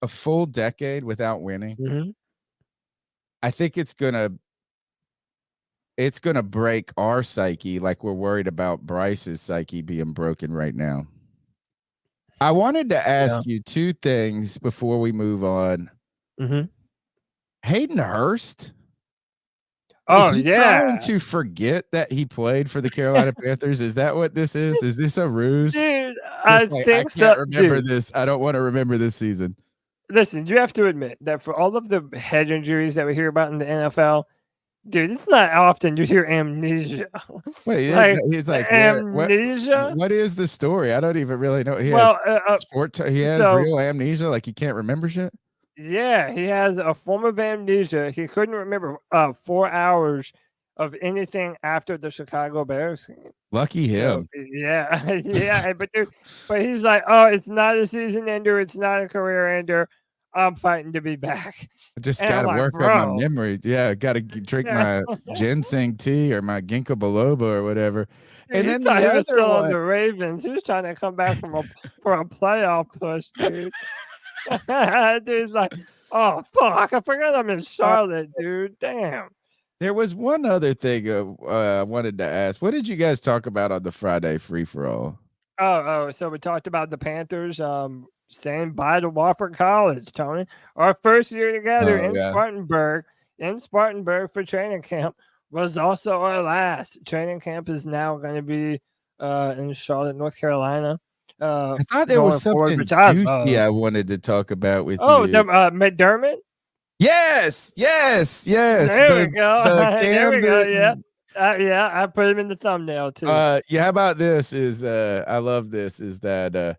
full decade without winning, I think it's gonna break our psyche, like we're worried about Bryce's psyche being broken right now. I wanted to ask you 2 things before we move on. Hayden Hurst. Is he trying to forget that he played for the Carolina Panthers? Is that what this is? Is this a ruse? Dude, I think so. I can't remember this. I don't want to remember this season. Listen, you have to admit that for all of the head injuries that we hear about in the NFL, dude, it's not often you hear amnesia. Wait, he's like amnesia. What is the story? I don't even really know. He has real amnesia, like he can't remember shit. Yeah, he has a form of amnesia. He couldn't remember 4 hours of anything after the Chicago Bears game. Lucky him. So, yeah, but he's like, oh, it's not a season ender, it's not a career ender. I'm fighting to be back. I just got to work on my memory. Yeah, got to drink my ginseng tea or my ginkgo biloba or whatever. Dude, and then the other still on the Ravens. He was trying to come back for a playoff push, dude. Dude's like, oh fuck, I forgot I'm in Charlotte, dude. Damn. There was one other thing I wanted to ask. What did you guys talk about on the Friday free for all? So we talked about the Panthers saying bye to Wofford College, Tony. Our first year together in Spartanburg for training camp was also our last. Training camp is now going to be in Charlotte, North Carolina. I thought there was something juicy I wanted to talk about with you. McDermott? Yes. There we go. There we go. Yeah. I put him in the thumbnail too. How about this? I love this. Is that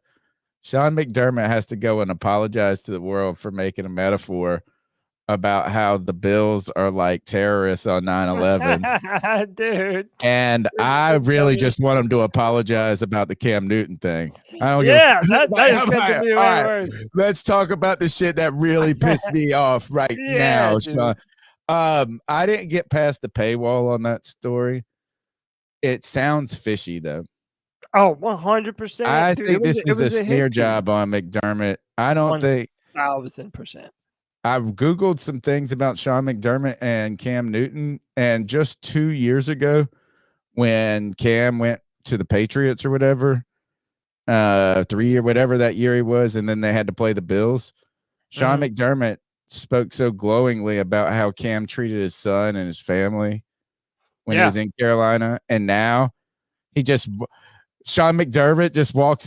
Sean McDermott has to go and apologize to the world for making a metaphor about how the Bills are like terrorists on 9/11. Dude. And I really just want him to apologize about the Cam Newton thing. I don't give a let's talk about the shit that really pissed me off now, Sean. I didn't get past the paywall on that story. It sounds fishy though. Oh, 100%. I think this is a smear job on McDermott. I don't think 1,000%. I've Googled some things about Sean McDermott and Cam Newton, and just 2 years ago when Cam went to the Patriots or whatever, 3 or whatever that year he was, and then they had to play the Bills, Sean McDermott spoke so glowingly about how Cam treated his son and his family when he was in Carolina, and now he just Sean McDermott just walks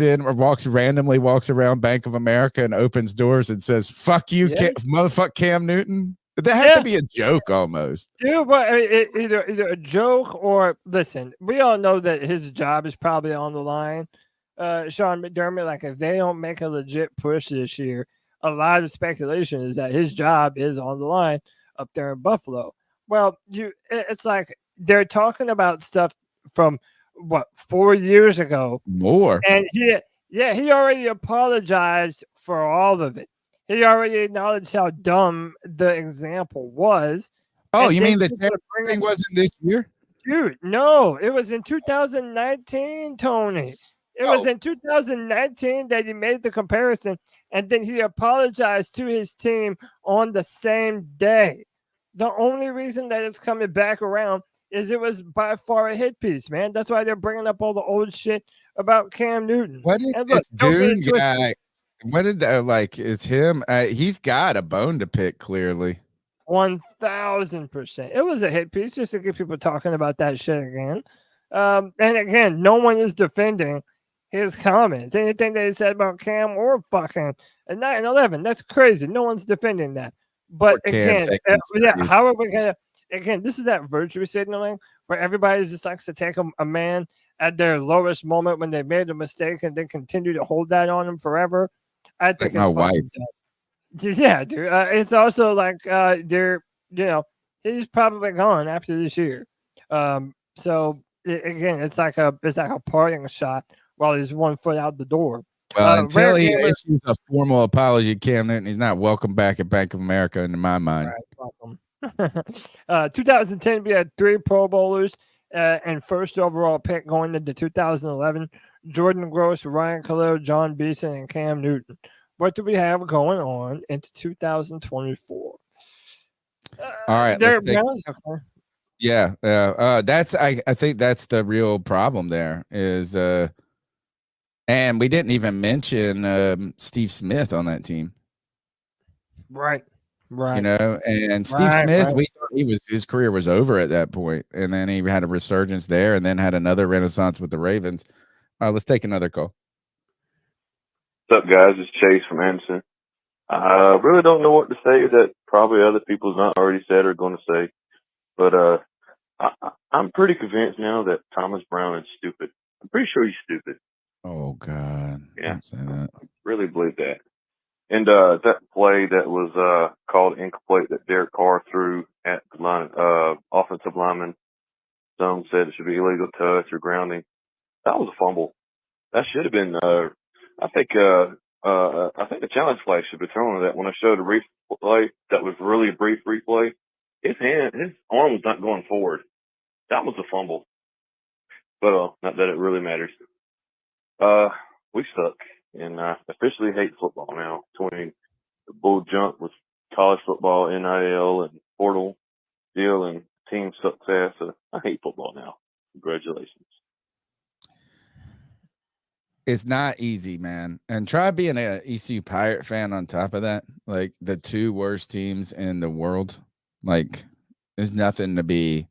randomly walks around Bank of America and opens doors and says, "Fuck you, Yeah. motherfuck Cam Newton." That has to be a joke almost. Dude, but either a joke or listen, we all know that his job is probably on the line. Sean McDermott, like if they don't make a legit push this year, a lot of speculation is that his job is on the line up there in Buffalo. Well, it's like they're talking about stuff from what 4 years ago. More. And he already apologized for all of it. He already acknowledged how dumb the example was. Oh, And you then mean the people are thing wasn't this year? Dude, no, it was in 2019, Tony. It was in 2019 that he made the comparison, and then he apologized to his team on the same day. The only reason that it's coming back around is it was by far a hit piece, man. That's why they're bringing up all the old shit about Cam Newton. What did And this don't get it dude twisted. guy? What did like is him? He's got a bone to pick, clearly. 1000%. It was a hit piece just to get people talking about that shit again. And again, no one is defending his comments. Anything that he said about Cam or fucking 9/11, that's crazy. No one's defending that. But again, how are we gonna? Again, this is that virtue signaling where everybody just likes to take a man at their lowest moment when they made a mistake and then continue to hold that on them forever. I think Like my wife. Yeah, dude. It's also like he's probably gone after this year. So again, it's like a parting shot while he's 1 foot out the door. Well, until he issues a formal apology, Cam Newton, he's not welcome back at Bank of America, in my mind. Right, 2010, we had 3 Pro Bowlers and first overall pick going into 2011. Jordan Gross, Ryan Khalil, John Beeson, and Cam Newton. What do we have going on into 2024? All right. Yeah. That's I think that's the real problem there is and we didn't even mention Steve Smith on that team. Right. You know, and Steve Smith, we thought his career was over at that point, and then he had a resurgence there and then had another renaissance with the Ravens. Let's take another call. What's up, guys? It's Chase from Anderson. I really don't know what to say that probably other people's not already said or going to say, but I'm pretty convinced now that Thomas Brown is stupid. I'm pretty sure he's stupid. Oh, God. Yeah. Don't say that. I really believe that. And that play that was called incomplete that Derek Carr threw at the line, offensive lineman, some said it should be illegal touch or grounding. That was a fumble. That should have been. I think the challenge flag should be thrown on that. When I showed a replay that was really a brief replay, his arm was not going forward. That was a fumble. But not that it really matters. We suck, and I officially hate football now. Between the bull jump with college football, NIL, and portal deal, and team success, I hate football now. Congratulations. It's not easy, man. And try being an ECU Pirate fan on top of that. Like the 2 worst teams in the world. Like there's nothing to be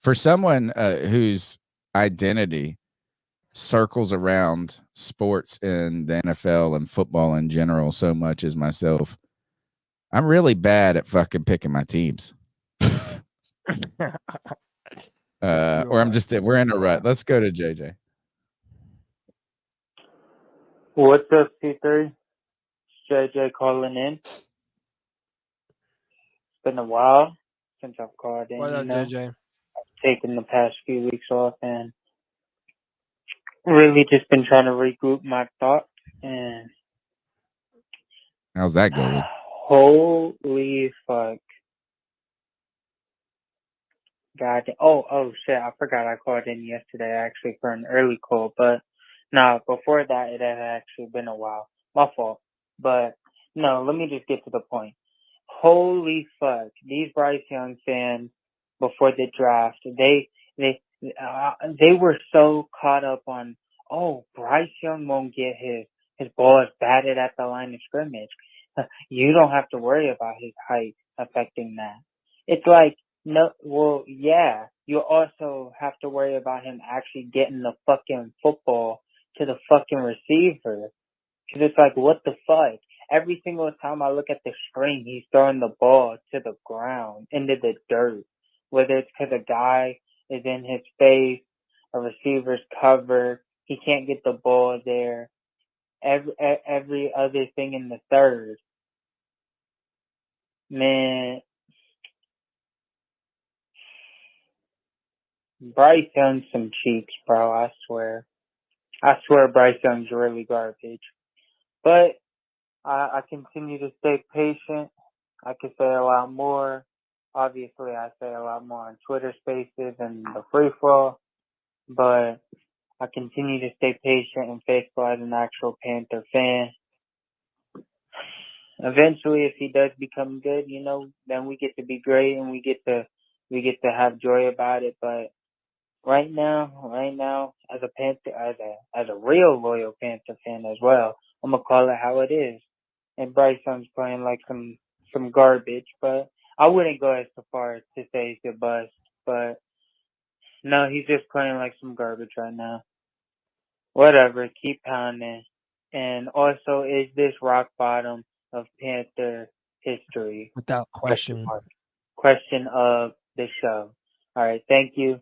for someone whose identity circles around sports and the NFL and football in general so much as myself. I'm really bad at fucking picking my teams. Or we're in a rut. Let's go to JJ. What's up, C3? It's JJ calling in. It's been a while since I've called in. What up, JJ? I've taken the past few weeks off and really just been trying to regroup my thoughts. And how's that going? Holy fuck. God. Oh shit. I forgot I called in yesterday actually for an early call, but no, before that, it had actually been a while. My fault. But no, let me just get to the point. Holy fuck. These Bryce Young fans before the draft, they were so caught up on, Bryce Young won't get his ball batted at the line of scrimmage. You don't have to worry about his height affecting that. It's like, no, well, yeah, you also have to worry about him actually getting the fucking football to the fucking receiver. Because it's like, what the fuck? Every single time I look at the screen, he's throwing the ball to the ground, into the dirt. Whether it's because a guy is in his face, a receiver's covered, he can't get the ball there. Every other thing in the third. Man, Bryce Young's some cheeks, bro. I swear. Bryce Young's really garbage. But I continue to stay patient. I could say a lot more. Obviously, I say a lot more on Twitter Spaces and the free fall. But I continue to stay patient and faithful as an actual Panther fan. Eventually, if he does become good, then we get to be great and we get to have joy about it. But right now, as a Panther, as a real loyal Panther fan as well, I'm gonna call it how it is. And Bryce Young's playing like some garbage, but I wouldn't go as far as to say he's a bust. But no, he's just playing like some garbage right now. Whatever, keep pounding. And also, is this rock bottom of Panther history? Without question. Question of the show. All right, thank you.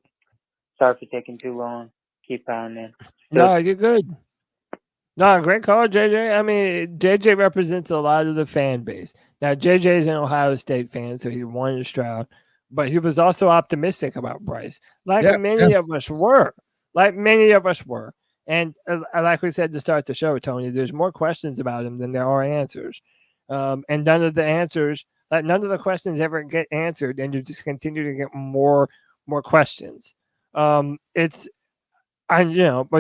Sorry for taking too long. Keep pounding. No, you're good. No, great call, JJ. I mean, JJ represents a lot of the fan base. Now, JJ is an Ohio State fan, so he wanted Stroud, but he was also optimistic about Bryce, like many of us were. And like we said to start the show, Tony, there's more questions about him than there are answers. And none of the questions ever get answered, and you just continue to get more questions. But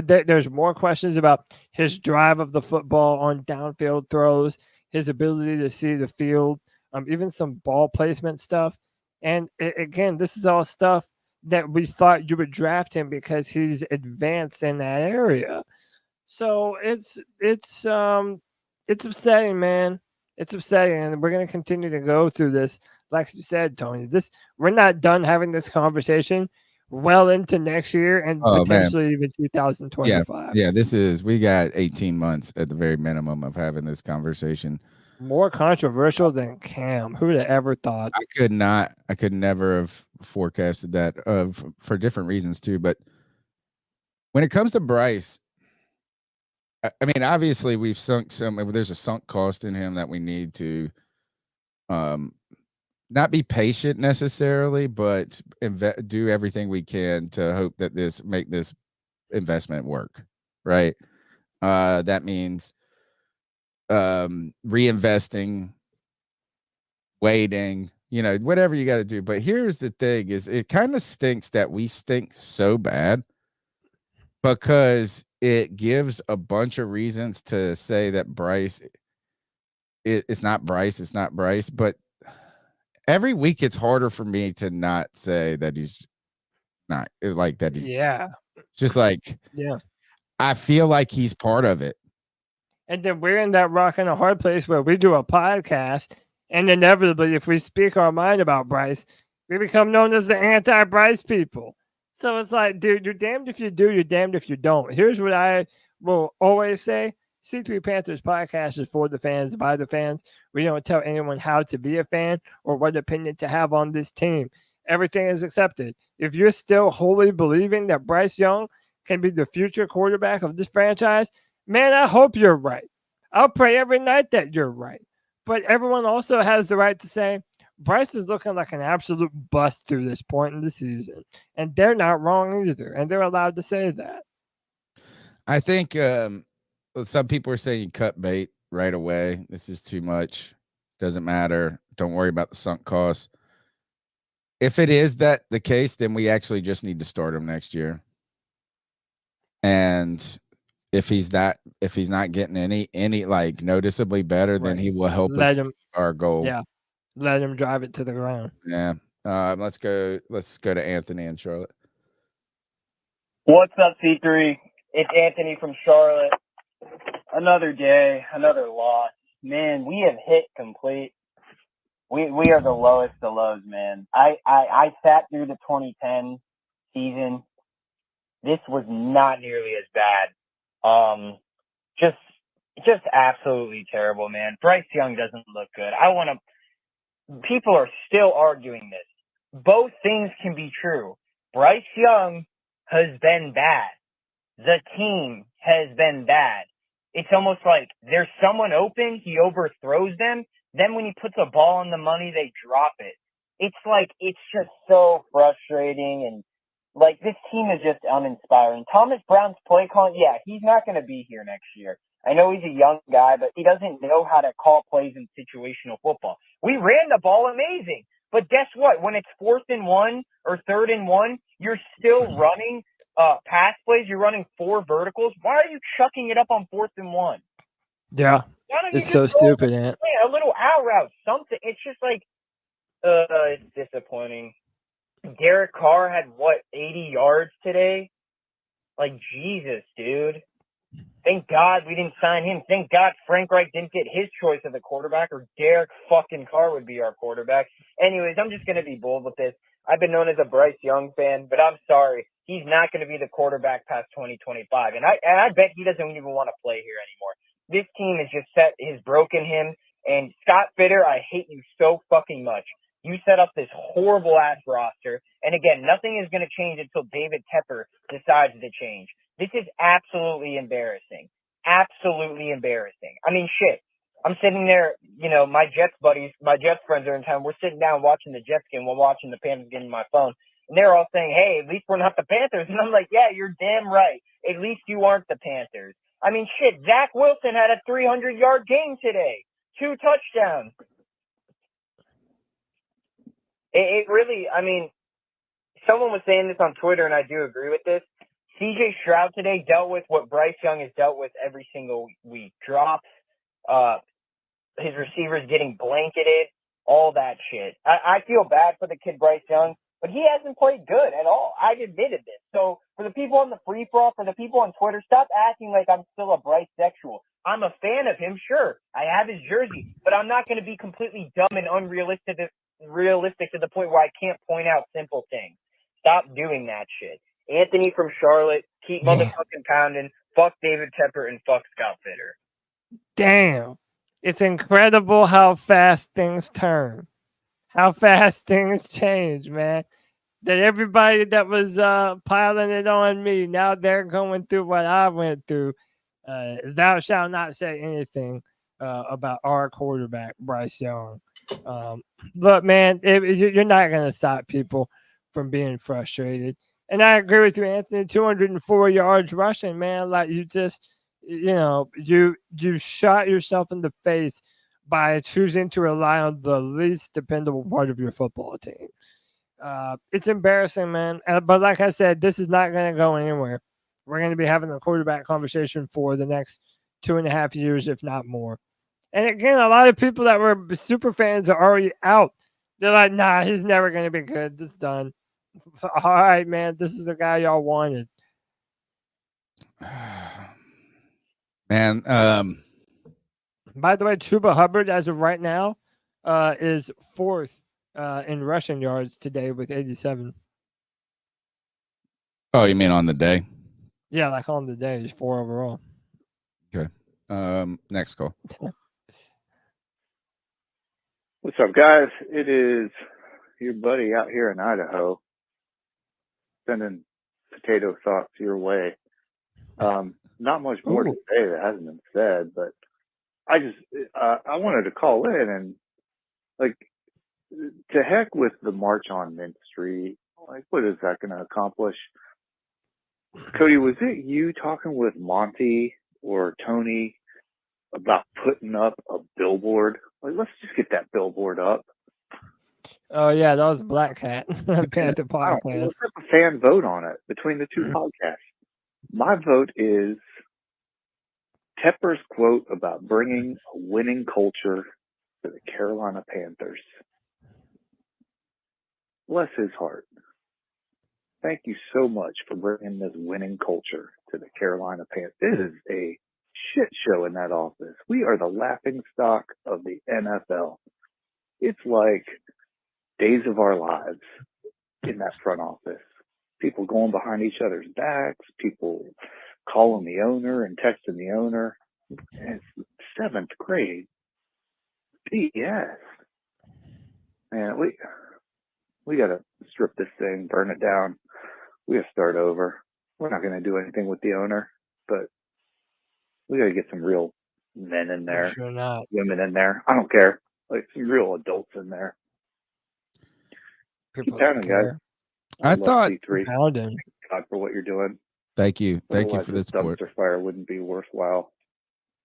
there's more questions about his drive of the football on downfield throws, his ability to see the field, even some ball placement stuff. And again, this is all stuff that we thought you would draft him because he's advanced in that area. So it's upsetting, man. It's upsetting, and we're gonna continue to go through this. Like you said, Tony, we're not done having this conversation well into next year and potentially even 2025. Yeah, we got 18 months at the very minimum of having this conversation. More controversial than Cam. Who would have ever thought? I could never have forecasted that for different reasons too. But when it comes to Bryce, I mean, obviously we've there's a sunk cost in him that we need to not be patient necessarily, but do everything we can to hope that make this investment work. Right. That means reinvesting, waiting, whatever you got to do. But here's the thing is it kind of stinks that we stink so bad because it gives a bunch of reasons to say that Bryce, it's not Bryce, but every week it's harder for me to not say that he's not like that. Just like, I feel like he's part of it. And then we're in that rock and a hard place where we do a podcast, and inevitably, if we speak our mind about Bryce, we become known as the anti-Bryce people. So it's like, dude, you're damned if you do, you're damned if you don't. Here's what I will always say. C3 Panthers podcast is for the fans, by the fans. We don't tell anyone how to be a fan or what opinion to have on this team. Everything is accepted. If you're still wholly believing that Bryce Young can be the future quarterback of this franchise, man, I hope you're right. I'll pray every night that you're right. But everyone also has the right to say, Bryce is looking like an absolute bust through this point in the season. And they're not wrong either. And they're allowed to say that. I think some people are saying cut bait right away. This is too much. Doesn't matter. Don't worry about the sunk costs. If it is that the case, then we actually just need to start him next year. And if he's not getting any like noticeably better, then he will help us our goal. Yeah. Let him drive it to the ground. Yeah. Let's go to Anthony in Charlotte. What's up, C3? It's Anthony from Charlotte. Another day, another loss. Man, we have hit complete. We are the lowest of lows, man. I sat through the 2010 season. This was not nearly as bad Just absolutely terrible, man. Bryce Young doesn't look good. People are still arguing this. Both things can be true. Bryce Young has been bad. The team has been bad. It's almost like there's someone open, he overthrows them. Then when he puts a ball on the money, they drop it. It's just so frustrating. And like, this team is just uninspiring. Thomas Brown's play calling, yeah, he's not going to be here next year. I know he's a young guy, but he doesn't know how to call plays in situational football. We ran the ball amazing. But guess what? When it's 4th and 1 or 3rd and 1, you're still running pass plays. You're running 4 verticals. Why are you chucking it up on 4th and 1? Yeah. Why don't you It's just so go stupid, Ant. a little out route, something? It's just like, it's disappointing. Derek Carr had, 80 yards today? Like, Jesus, dude. Thank God we didn't sign him. Thank God Frank Reich didn't get his choice of the quarterback, or Derek fucking Carr would be our quarterback. Anyways, I'm just going to be bold with this. I've been known as a Bryce Young fan, but I'm sorry. He's not going to be the quarterback past 2025. And I bet he doesn't even want to play here anymore. This team has broken him. And Scott Fitter, I hate you so fucking much. You set up this horrible ass roster. And again, nothing is going to change until David Tepper decides to change. This is absolutely embarrassing. Absolutely embarrassing. I mean, shit. I'm sitting there, my Jets buddies, my Jets friends are in town. We're sitting down watching the Jets game while watching the Panthers game on my phone. And they're all saying, hey, at least we're not the Panthers. And I'm like, yeah, you're damn right. At least you aren't the Panthers. I mean, shit, Zach Wilson had a 300-yard game today. 2 touchdowns. It really, I mean, someone was saying this on Twitter, and I do agree with this. CJ Stroud today dealt with what Bryce Young has dealt with every single week. Drops, his receivers getting blanketed, all that shit. I feel bad for the kid Bryce Young, but he hasn't played good at all. I admitted this. So for the people on the free for all, for the people on Twitter, stop acting like I'm still a Bryce sexual. I'm a fan of him, sure. I have his jersey, but I'm not going to be completely dumb and unrealistic to the point where I can't point out simple things. Stop doing that shit. Anthony from Charlotte, keep motherfucking pounding. Fuck David Tepper and fuck Scott Fitter. Damn. It's incredible how fast things turn. How fast things change, man. That everybody that was piling it on me, now they're going through what I went through. Thou shalt not say anything about our quarterback, Bryce Young. Look, man, you're not going to stop people from being frustrated. And I agree with you, Anthony. 204 yards rushing, man. Like, you just, you shot yourself in the face by choosing to rely on the least dependable part of your football team. It's embarrassing, man. But like I said, this is not going to go anywhere. We're going to be having a quarterback conversation for the next 2.5 years, if not more. And again, a lot of people that were super fans are already out. They're like, nah, he's never going to be good. It's done. All right, man. This is the guy y'all wanted. Man, by the way, Chuba Hubbard, as of right now, is 4th in rushing yards today with 87. Oh, you mean on the day? Yeah, like on the day, he's 4 overall. Okay. Next call. What's up, guys? It is your buddy out here in Idaho sending potato thoughts your way. Not much more to say that hasn't been said, but I wanted to call in and, like, to heck with the March on Mint Street. Like, what is that going to accomplish? Cody, was it you talking with Monty or Tony about putting up a billboard? Like, let's just get that billboard up. Oh, yeah, that was Black Cat. Panther podcast. Let's have a fan vote on it between the two podcasts. My vote is Tepper's quote about bringing a winning culture to the Carolina Panthers. Bless his heart. Thank you so much for bringing this winning culture to the Carolina Panthers. It is a shit show in that office. We are the laughing stock of the NFL. It's like days of our lives in that front office. People going behind each other's backs, people calling the owner and texting the owner. And it's 7th grade. BS. Man, we got to strip this thing, burn it down. We got to start over. We're not going to do anything with the owner, but we got to get some real men in there, Sure not. women in there. I don't care. Like some real adults in there. People Keep pounding, guys. I love thought. C3. Pounding. Thank God for what you're doing. Thank you. Thank you Otherwise, for the this support. dumpster fire wouldn't be worthwhile.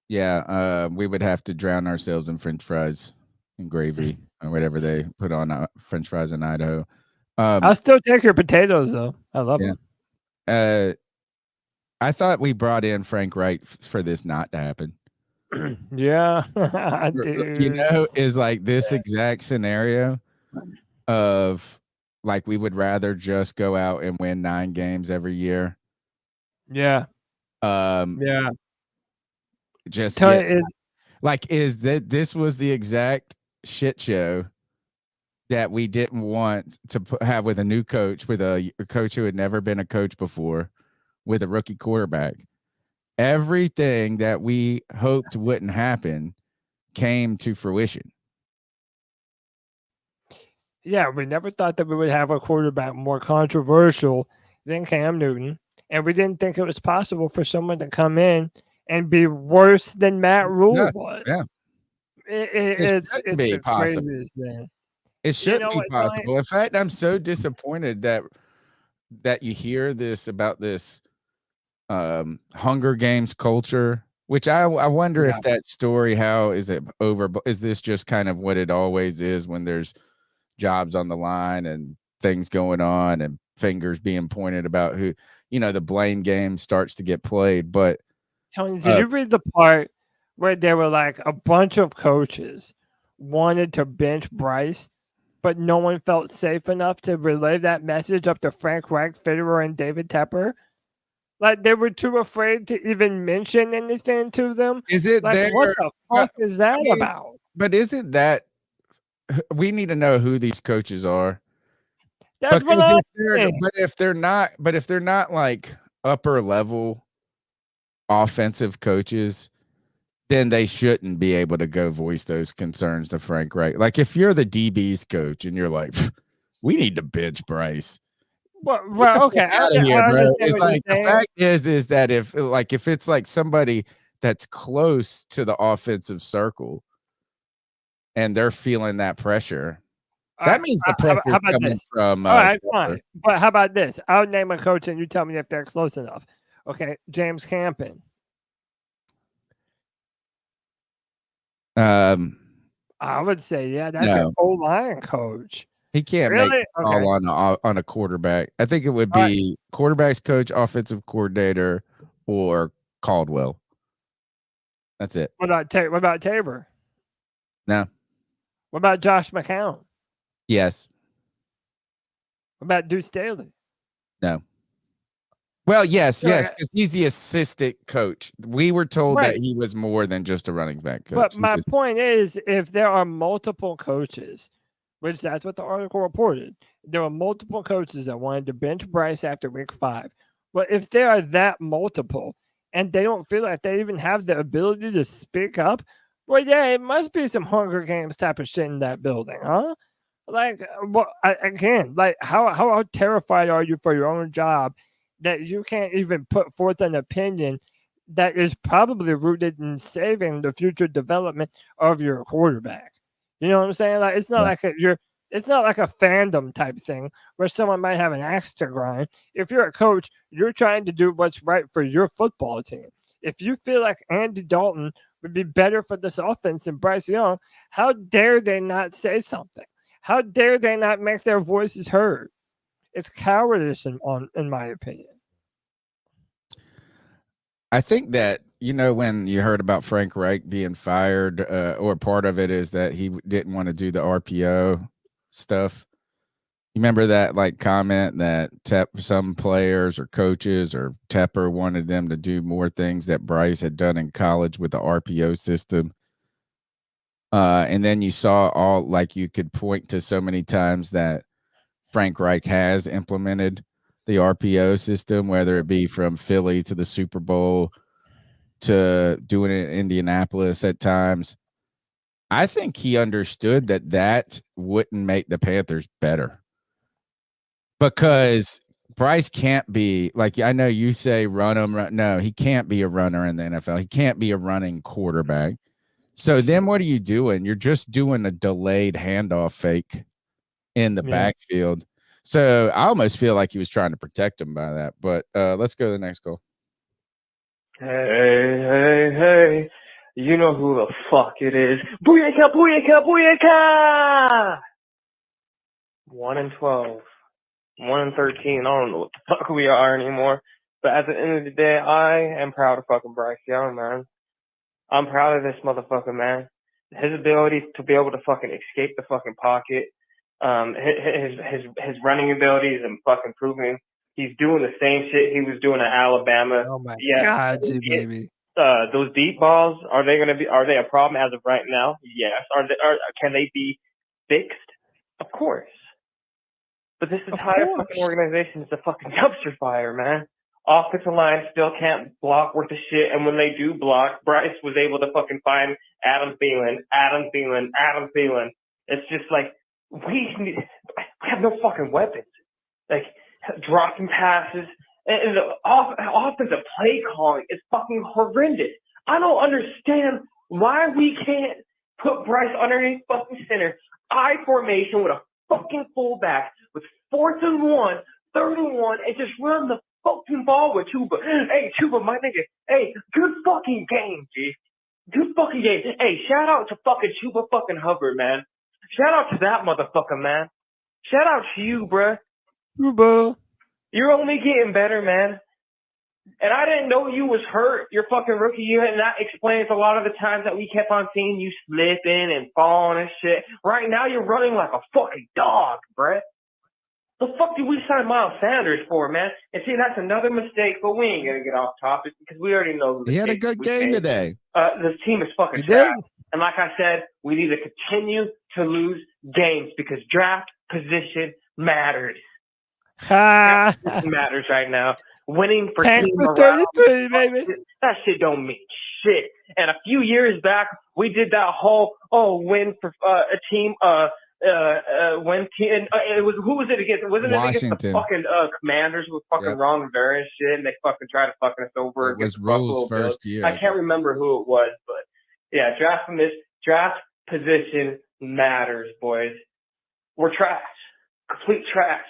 Yeah, we would have to drown ourselves in French fries and gravy or whatever they put on French fries in Idaho. I'll still take your potatoes though. I love Yeah. them. I thought we brought in Frank Wright for this not to happen. Yeah, You dude. know, is like this exact scenario of like we would rather just go out and win 9 games every year. Yeah. Yeah. Just Tell get it- like is that this was the exact shit show that we didn't want to have with a new coach, with a coach who had never been a coach before, with a rookie quarterback. Everything that we hoped wouldn't happen came to fruition. Yeah, we never thought that we would have a quarterback more controversial than Cam Newton, and we didn't think it was possible for someone to come in and be worse than Matt Rule was. Yeah. It's shouldn't be the possible. craziest thing. It should know be what, Tony? possible. In fact, I'm so disappointed that you hear this about this Hunger Games culture, which I wonder if that story, how is it over? Is this just kind of what it always is when there's jobs on the line and things going on and fingers being pointed about who, the blame game starts to get played? But Tony, did you read the part where there were like a bunch of coaches wanted to bench Bryce, but no one felt safe enough to relay that message up to Frank Reich, Fitterer, and David Tepper? Like they were too afraid to even mention anything to them. Is it like there? what the fuck is that about? But isn't that we need to know who these coaches are? That's what I'm saying. If they're not like upper level offensive coaches, then they shouldn't be able to go voice those concerns to Frank Reich. Like if you're the DB's coach and you're like, we need to bench Bryce. Well, okay. Out of here, bro. It's like the fact is that if it's like somebody that's close to the offensive circle and they're feeling that pressure, that means the pressure is coming from. All right, fine. But how about this? I'll name a coach and you tell me if they're close enough. Okay, James Campen. I would say, yeah, that's your O-line coach. He can't make a call on a quarterback. I think it would be quarterback's coach, offensive coordinator, or Caldwell. That's it. What about Tabor? No. What about Josh McCown? Yes. What about Deuce Staley? No. Well, yes, because he's the assistant coach. We were told that he was more than just a running back coach. But my point is, if there are multiple coaches, which that's what the article reported, there were multiple coaches that wanted to bench Bryce after week 5. But if there are that multiple and they don't feel like they even have the ability to speak up, well, yeah, it must be some Hunger Games type of shit in that building, huh? Like, well, again, like how terrified are you for your own job that you can't even put forth an opinion that is probably rooted in saving the future development of your quarterback? You know what I'm saying? Like it's not like it's not like a fandom type thing where someone might have an axe to grind. If you're a coach, you're trying to do what's right for your football team. If you feel like Andy Dalton would be better for this offense than Bryce Young, how dare they not say something? How dare they not make their voices heard? It's cowardice in my opinion. I think that, when you heard about Frank Reich being fired, or part of it is that he didn't want to do the RPO stuff. You remember that comment that some players or coaches or Tepper wanted them to do more things that Bryce had done in college with the RPO system. And then you saw you could point to so many times that Frank Reich has implemented the RPO system, whether it be from Philly to the Super Bowl to doing it in Indianapolis at times. I think he understood that wouldn't make the Panthers better, because Bryce can't be like, I know you say run him. No, he can't be a runner in the NFL. He can't be a running quarterback. So then what are you doing? You're just doing a delayed handoff fake in the backfield. So I almost feel like he was trying to protect him by that. But let's go to the next goal. Hey. You know who the fuck it is. Booyaka, booyaka, booyaka! 1-12. 1-13. I don't know what the fuck we are anymore. But at the end of the day, I am proud of fucking Bryce Young, man. I'm proud of this motherfucker, man. His ability to be able to fucking escape the fucking pocket, his running abilities and fucking proving he's doing the same shit he was doing at Alabama. Oh my God, baby. Those deep balls, are they a problem as of right now? Yes. Can they be fixed? Of course. But this entire fucking organization is a fucking dumpster fire, man. Offensive line still can't block worth a shit, and when they do block, Bryce was able to fucking find Adam Thielen. It's just like, we have no fucking weapons. Like, dropping passes, and the offensive play calling is fucking horrendous. I don't understand why we can't put Bryce underneath fucking center, I formation with a fucking fullback with 4th and 1, 3rd and 1, and just run the fucking ball with Chuba. Hey, Chuba, my nigga. Hey, good fucking game, G. Good fucking game. Hey, shout out to fucking Chuba fucking Hubbard, man. Shout out to that motherfucker, man. Shout out to you, bruh. Chuba. You're only getting better, man. And I didn't know you was hurt your fucking rookie year, and that explains a lot of the times that we kept on seeing you slipping and falling and shit. Right now, you're running like a fucking dog, bruh. The fuck did we sign Miles Sanders for, man? And see, that's another mistake, but we ain't gonna get off topic because we already know. He had a good game today. This team is fucking trash. And like I said, we need to continue to lose games because draft position matters. Draft position matters right now. Winning for 10 team for morale, 33, baby. that shit don't mean shit. And a few years back, we did that whole win for a team. When team, it was, who was it against? Wasn't it against the fucking Commanders with fucking Ron Rivera and shit, and they fucking tried to fucking us over? It was Rule's first year. I can't remember who it was, but yeah, draft position matters, boys. We're trash, complete trash.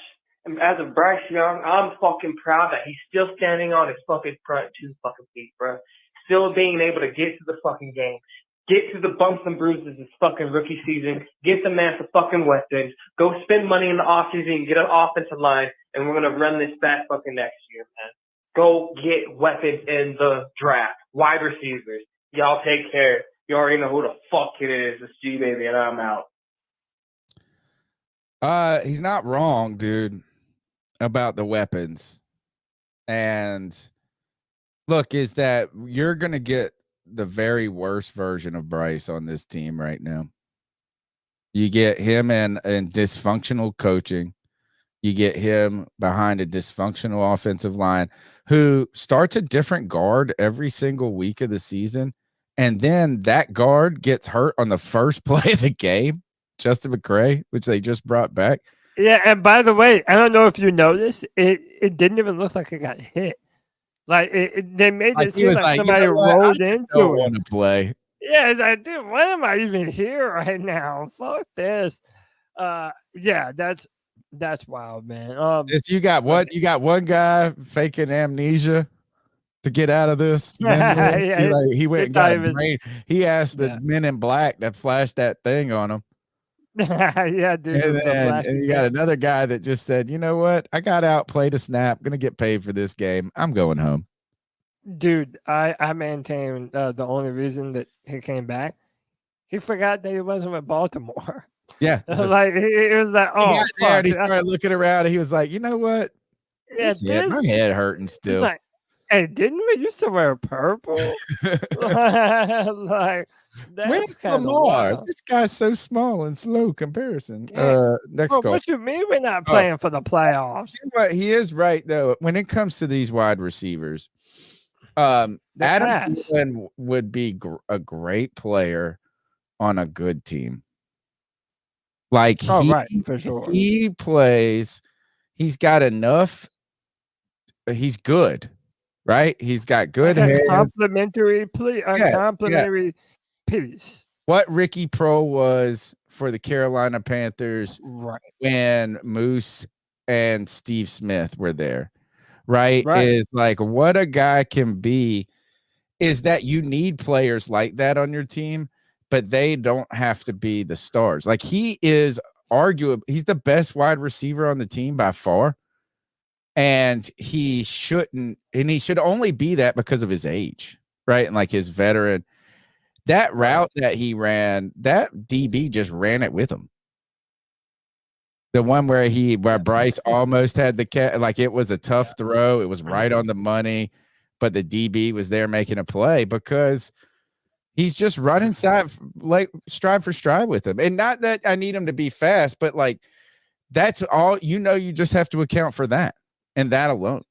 And as of Bryce Young, I'm fucking proud that he's still standing on his fucking front 2 fucking feet, bro. Still being able to get to the fucking game. Get to the bumps and bruises this fucking rookie season. Get the man some fucking weapons. Go spend money in the offseason and get an offensive line, and we're going to run this back fucking next year, man. Go get weapons in the draft. Wide receivers. Y'all take care. You already know who the fuck it is. It's G, baby, and I'm out. He's not wrong, dude, about the weapons. And look, is that you're going to get the very worst version of Bryce on this team right now. You get him in dysfunctional coaching. You get him behind a dysfunctional offensive line who starts a different guard every single week of the season. And then that guard gets hurt on the first play of the game, Justin McCray, which they just brought back. Yeah, and by the way, I don't know if you noticed, it didn't even look like it got hit. Like they made it seem like somebody rolled into it. Don't want to play. Yeah, it's like, dude, why am I even here right now? Fuck this. Yeah, that's wild, man. You got one guy faking amnesia to get out of this. Yeah, he went and got a brain. He asked the men in black that flashed that thing on him. Yeah, dude. And you got another guy that just said, you know what? I got out, played a snap, gonna get paid for this game. I'm going home. Dude, I maintain the only reason that he came back, he forgot that he wasn't with Baltimore. Yeah. Like it was like, oh, fuck. He started looking around and he was like, you know what? Yeah, my head hurting still. It's like, Hey, didn't we used to wear purple? Like, Where's that's kind of Lamar? wild. This guy's so small and slow comparison. Next Bro, call. what you mean we're not Oh. playing for the playoffs? You know what? He is right though. When it comes to these wide receivers, Adam ass. Thielen would be a great player on a good team. Like right, for sure. he plays. He's got enough. He's good, right? He's got good Like a hands. complimentary Yes, complimentary piece. What Ricky Pro was for the Carolina Panthers Right. when Moose and Steve Smith were there, right? Right. Is like what a guy can be is that you need players like that on your team, but they don't have to be the stars. Like he is arguably he's the best wide receiver on the team by far. And he should only be that because of his age, right? And like his veteran. That route that he ran, that DB just ran it with him. The one where Bryce almost had the cat, like it was a tough throw. It was right on the money, but the DB was there making a play because he's just running stride for stride with him. And not that I need him to be fast, but like that's all you just have to account for that and that alone.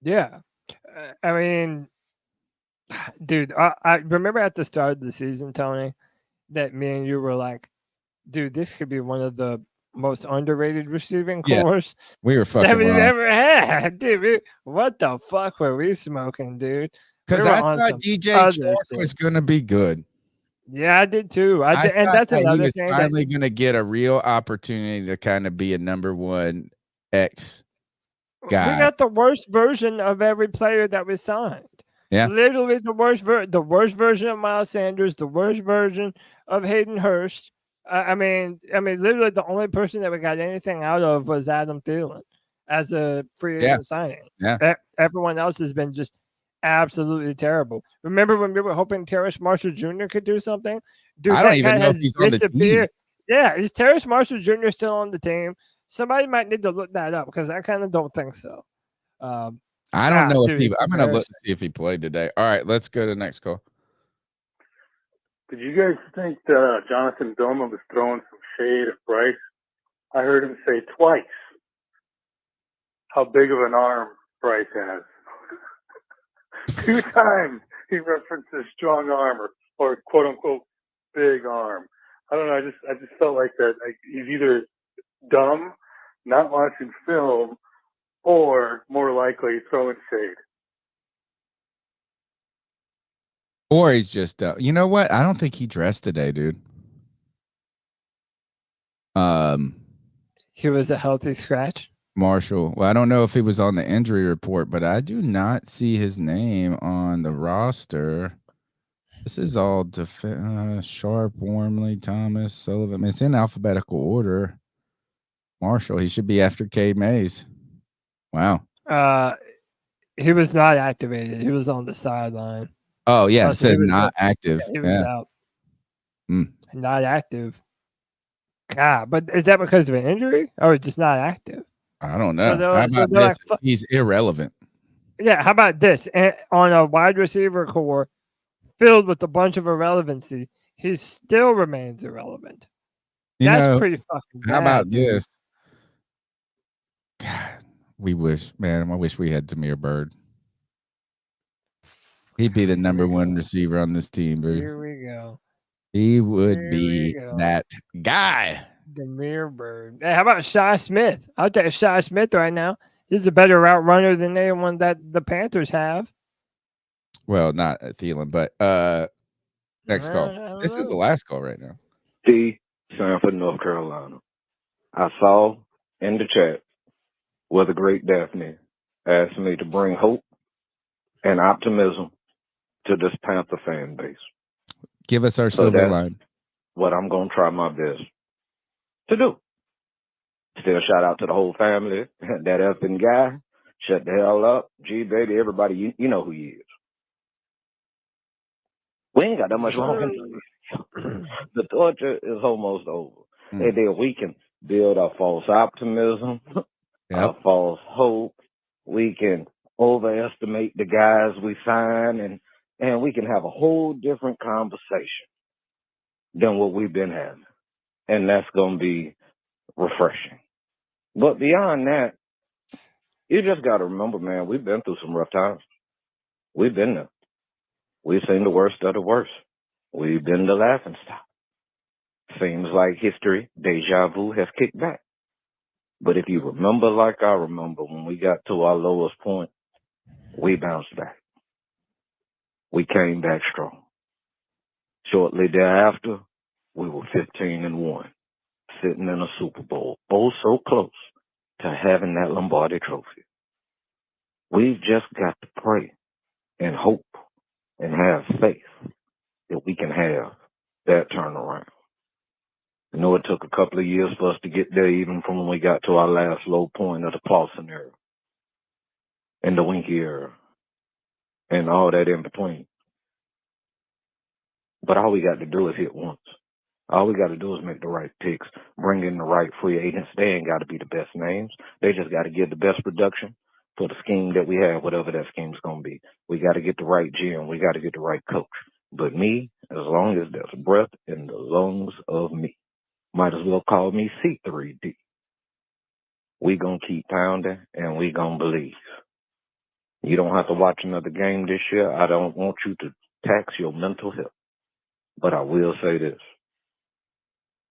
Yeah. I mean, dude, I remember at the start of the season, Tony, that me and you were like, dude, this could be one of the most underrated receiving cores we were fucking that we've wrong. ever had. Dude, what the fuck were we smoking, dude? Because I thought DJ Chark was going to be good. Yeah, I did too. I did, and thought that's that another he was thing. Finally going to get a real opportunity to kind of be a number one X guy. We got the worst version of every player that we signed. Yeah, literally the worst version of Miles Sanders, the worst version of Hayden Hurst. I mean, literally the only person that we got anything out of was Adam Thielen as a free agent signing. Yeah, everyone else has been just absolutely terrible. Remember when we were hoping Terrace Marshall Jr. could do something? Dude, I don't even know if he's on the team. Yeah, is Terrace Marshall Jr. still on the team? Somebody might need to look that up because I kind of don't think so. I don't know if he. I'm going to look to see if he played today. All right, let's go to the next call. Did you guys think Jonathan Doma was throwing some shade at Bryce? I heard him say twice how big of an arm Bryce has. 2 times he referenced his strong arm or quote unquote big arm. I don't know. I just felt like that. Like he's either dumb, not watching film, or more likely throwing shade. Or he's just, you know what? I don't think he dressed today, dude. He was a healthy scratch. Marshall. Well, I don't know if he was on the injury report, but I do not see his name on the roster. This is all Sharp, Wormley, Thomas, Sullivan. It's in alphabetical order. Marshall, he should be after Cade Mays. Wow. He was not activated. He was on the sideline. Oh, yeah. It says not active. Yeah, he was out. Not active. God, but is that because of an injury or just not active? I don't know. How about he's irrelevant. Yeah, how about this? On a wide receiver core filled with a bunch of irrelevancy, he still remains irrelevant. That's pretty fucking bad. How about dude. this? God, I wish we had Damiere Byrd. He'd be the number one receiver on this team, dude. Here we go. He would be that guy. Damiere Byrd. Hey, how about Shy Smith? I'll take Shy Smith right now. He's a better route runner than anyone that the Panthers have. Well, not Thielen, but next call. This is the last call right now. T. Sanford, North Carolina. I saw in the chat where the great Daphne asked me to bring hope and optimism to this Panther fan base. Give us our silver line. What I'm going to try my best to do. Still shout out to the whole family. That effing guy. Shut the hell up. G, baby, everybody, you know who he is. We ain't got that much longer. The torture is almost over. We can build a false optimism, a false hope. We can overestimate the guys we sign, and we can have a whole different conversation than what we've been having. And that's going to be refreshing. But beyond that, you just got to remember, man, we've been through some rough times. We've been there. We've seen the worst of the worst. We've been the laughing stock. Seems like history, deja vu, has kicked back. But if you remember like I remember, when we got to our lowest point, we bounced back. We came back strong. Shortly thereafter, we were 15-1, sitting in a Super Bowl, oh so close to having that Lombardi trophy. We've just got to pray and hope and have faith that we can have that turnaround. I know it took a couple of years for us to get there, even from when we got to our last low point of the Clausen era and the Winky era and all that in between. But all we got to do is hit once. All we got to do is make the right picks, bring in the right free agents. They ain't got to be the best names. They just got to get the best production for the scheme that we have, whatever that scheme's going to be. We got to get the right GM. We got to get the right coach. But me, as long as there's breath in the lungs of me, might as well call me C3D. We going to keep pounding, and we going to believe. You don't have to watch another game this year. I don't want you to tax your mental health. But I will say this.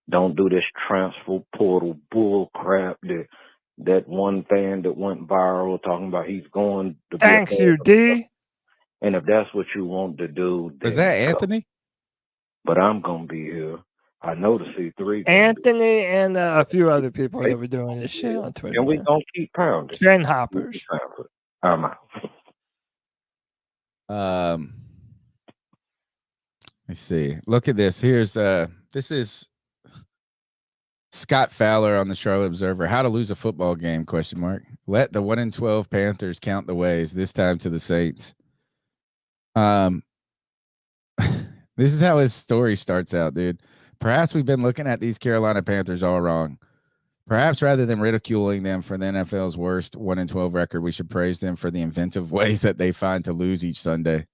Don't do this transfer portal bull crap that one fan that went viral talking about he's going to be. Thank you, D. And if that's what you want to do, Was that Anthony? But I'm going to be here. I know the C3. Anthony and a few other people that were doing this shit on Twitter. And we going to keep pounding. Trend hoppers. I'm out. Let's see. Look at this. Here's this is Scott Fowler on the Charlotte Observer. How to lose a football game? ? Let the 1-12 Panthers count the ways. This time to the Saints. This is how his story starts out, dude. Perhaps we've been looking at these Carolina Panthers all wrong. Perhaps rather than ridiculing them for the NFL's worst 1-12 record, we should praise them for the inventive ways that they find to lose each Sunday.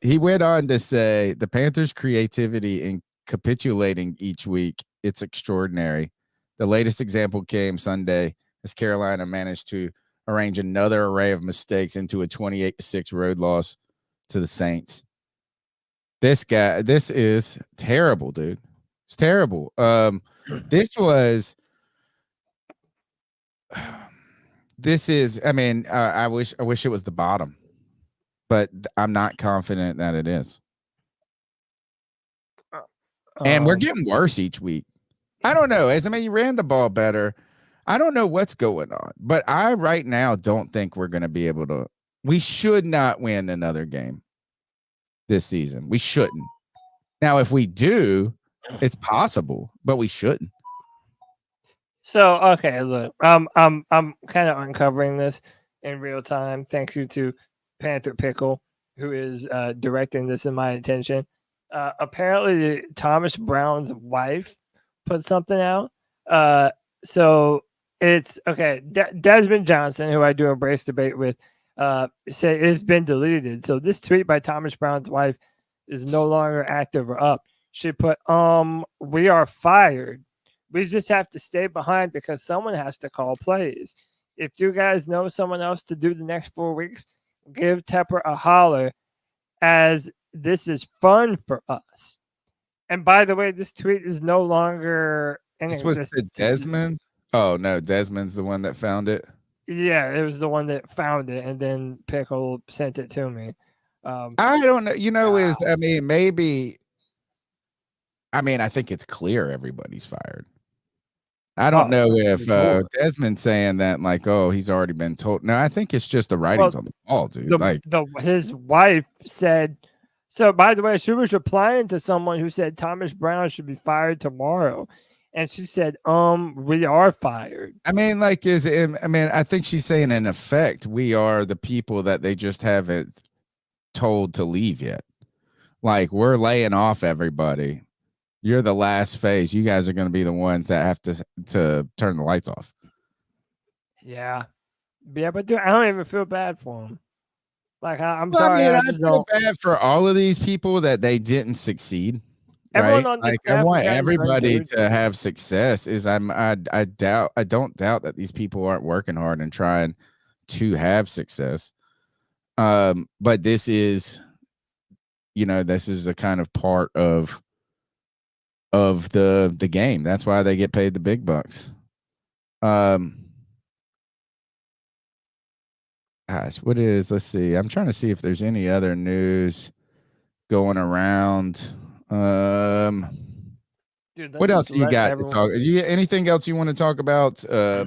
He went on to say the Panthers' creativity in capitulating each week, it's extraordinary. The latest example came Sunday as Carolina managed to arrange another array of mistakes into a 28-6 road loss to the Saints. This is terrible, dude. It's terrible. This is, I mean, I wish it was the bottom, but I'm not confident that it is. And we're getting worse each week. I don't know. As I mean, you ran the ball better. I don't know what's going on, but I right now don't think we're going to be able to. We should not win another game this season. We shouldn't. Now, if we do, it's possible, but we shouldn't. So, okay, look, I'm kind of uncovering this in real time. Thank you to Panther Pickle, who is directing this in my attention. Apparently, Thomas Brown's wife put something out. So it's okay. Desmond Johnson, who I do a brace debate with, said it's been deleted. So this tweet by Thomas Brown's wife is no longer active or up. She put, we are fired. We just have to stay behind because someone has to call plays. If you guys know someone else to do the next 4 weeks, give Tepper a holler, as this is fun for us. And by the way, this tweet is no longer in existence. This was Desmond? Oh, no, Desmond's the one that found it. Yeah, it was the one that found it, and then Pickle sent it to me. I don't know. I think it's clear everybody's fired. I don't know if Desmond's saying that like, oh, he's already been told. No, I think it's just the writings on the wall, dude. His wife said. So, by the way, she was replying to someone who said Thomas Brown should be fired tomorrow, and she said, we are fired. I mean, I think she's saying in effect, we are the people that they just haven't told to leave yet. Like, we're laying off everybody. You're the last phase. You guys are going to be the ones that have to turn the lights off. Yeah. Yeah, but dude, I don't even feel bad for him. Like I'm Well, sorry, I I just feel don't. bad for all of these people that they didn't succeed. Everyone Right? on this Like I staff has want gotten everybody undone. to have success. I don't doubt that these people aren't working hard and trying to have success. But this is, this is the kind of part of the game. That's why they get paid the big bucks. Let's see. I'm trying to see if there's any other news going around. Dude, What let's else just you let got to everyone. talk? Anything else you want to talk about? I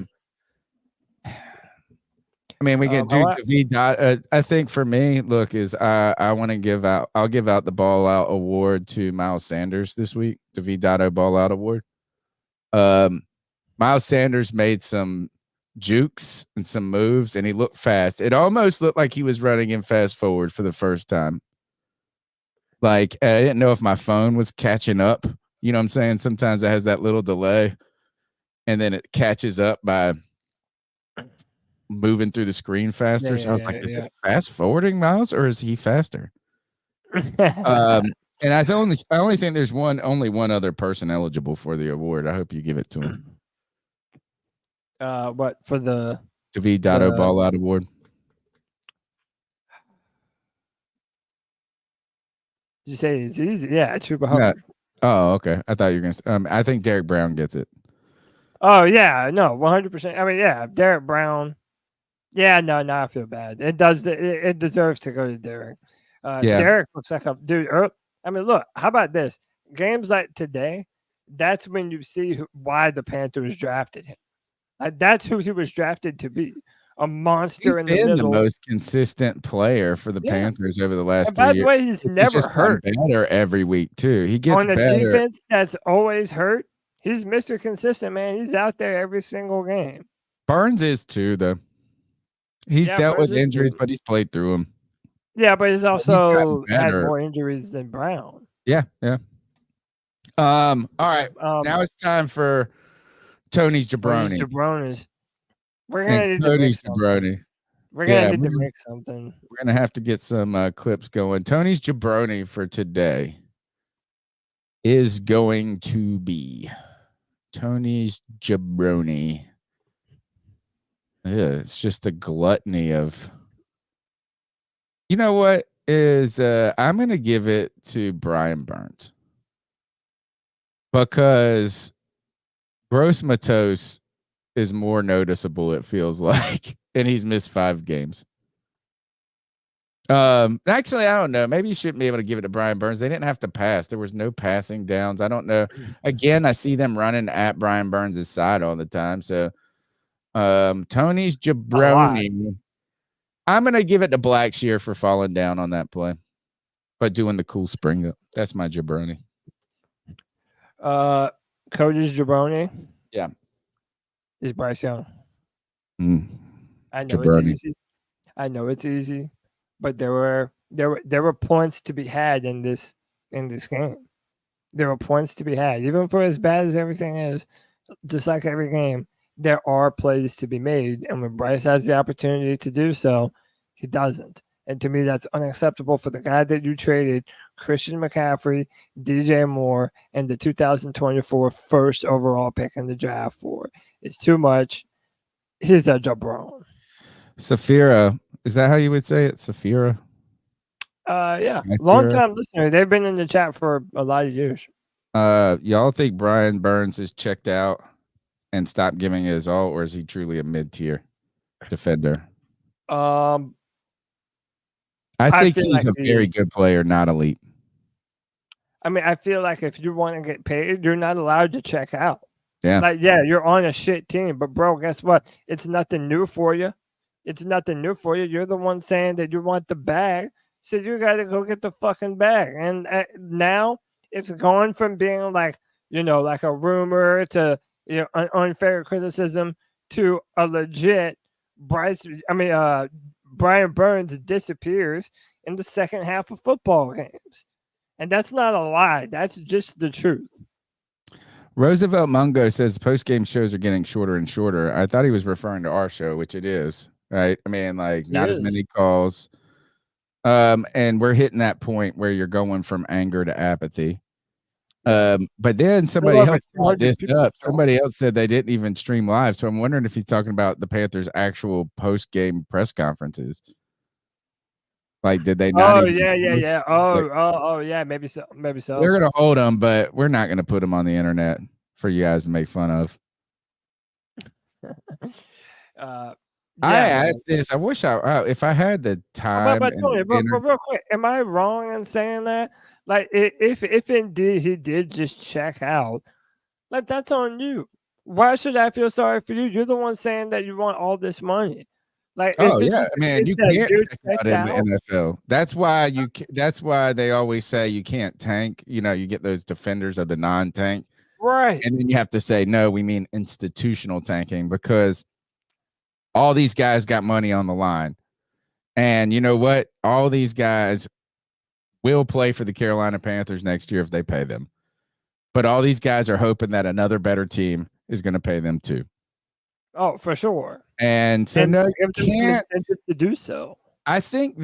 mean, we can do David. I think for me, look, I want to I'll give out the ball out award to Miles Sanders this week, David Dotto ball out award. Miles Sanders made some jukes and some moves, and he looked fast. It almost looked like he was running in fast forward for the first time. Like, I didn't know if my phone was catching up. You know what I'm saying? Sometimes it has that little delay, and then it catches up by moving through the screen faster. So I was like, is it fast forwarding Miles or is he faster? And I only think there's only one other person eligible for the award. I hope you give it to him. What for the David Dotto ball out award? Did you say it's easy? Yeah, Chuba Yeah. Hubbard. Oh, okay. I thought you were gonna. I think Derek Brown gets it. Oh yeah, no, 100%. I mean, yeah, Derek Brown. Yeah, no, I feel bad. It does. It deserves to go to Derek. Yeah. Derek looks like a dude. I mean, look. How about this? Games like today, that's when you see why the Panthers drafted him. That's who he was drafted to be. A monster in the He's been middle. the most consistent player for the Panthers over the last And by 3 the way, years. he's never just gotten hurt. better every week too. He gets On a better. defense that's always hurt. He's Mr. Consistent, man. He's out there every single game. Burns is too, though. He's dealt Burns with is injuries, too. but he's played through them. Yeah, but he's also gotten had better. more injuries than Brown. Yeah. All right. Now it's time for Tony's Jabroni. We're gonna need to Cody's mix something. We're gonna need to mix something. We're gonna have to get some clips going. Tony's Jabroni for today is going to be Tony's Jabroni. Yeah, it's just a gluttony of. You know what is? I'm gonna give it to Brian Burns because Gross Matos is more noticeable. It feels like, and he's missed 5 games. Actually, I don't know. Maybe you shouldn't be able to give it to Brian Burns. They didn't have to pass. There was no passing downs. I don't know. Again, I see them running at Brian Burns' side all the time. So, Tony's Jabroni. I'm gonna give it to Blackshear for falling down on that play, but doing the cool spring up. That's my Jabroni. Cody's Jabroni. Yeah. Is Bryce Young. I know Jabroni. it's easy. I know it's easy, but there were points to be had in this game. There were points to be had, even for as bad as everything is. Just like every game, there are plays to be made, and when Bryce has the opportunity to do so, he doesn't. And to me, that's unacceptable for the guy that you traded, Christian McCaffrey, DJ Moore, and the 2024 first overall pick in the draft for. It's too much. He's a jabron. Safira, is that how you would say it? Safira? Yeah. Long time listener. They've been in the chat for a lot of years. Y'all think Brian Burns is checked out and stopped giving it his all, or is he truly a mid-tier defender? I think he's a very good player, not elite. I mean, I feel like if you want to get paid, you're not allowed to check out. Yeah. Like, yeah, you're on a shit team, but bro, guess what? It's nothing new for you. It's nothing new for you. You're the one saying that you want the bag, so you got to go get the fucking bag. And now it's going from being like, like a rumor to unfair criticism to a legit Brian Burns disappears in the second half of football games. And that's not a lie. That's just the truth. Roosevelt Mungo says post-game shows are getting shorter and shorter. I thought he was referring to our show, which it is. right? I mean, like He not as is. many calls. And we're hitting that point where you're going from anger to apathy. But then somebody over else brought 200 this people up. saw it. Somebody else said they didn't even stream live. So I'm wondering if he's talking about the Panthers' actual post-game press conferences. Like, did they not Oh even? yeah. Like, Oh yeah. Maybe so. they're gonna hold them, but we're not gonna put them on the internet for you guys to make fun of. I Yeah, man. asked this. I wish if I had the But time Tony, and but real quick, am I wrong in saying that? Like, if indeed he did just check out, like that's on you. Why should I feel sorry for you? You're the one saying that you want all this money. Like, oh if it's yeah, just the man, case you that can't you check checked out in the out, NFL. That's why That's why they always say you can't tank. You know, you get those defenders of the non-tank, right? and then you have to say no. We mean institutional tanking because all these guys got money on the line, and you know what? All these guys will play for the Carolina Panthers next year if they pay them. But all these guys are hoping that another better team is going to pay them too. Oh, for sure. And so, no, you give them some can't. incentive to do so. I think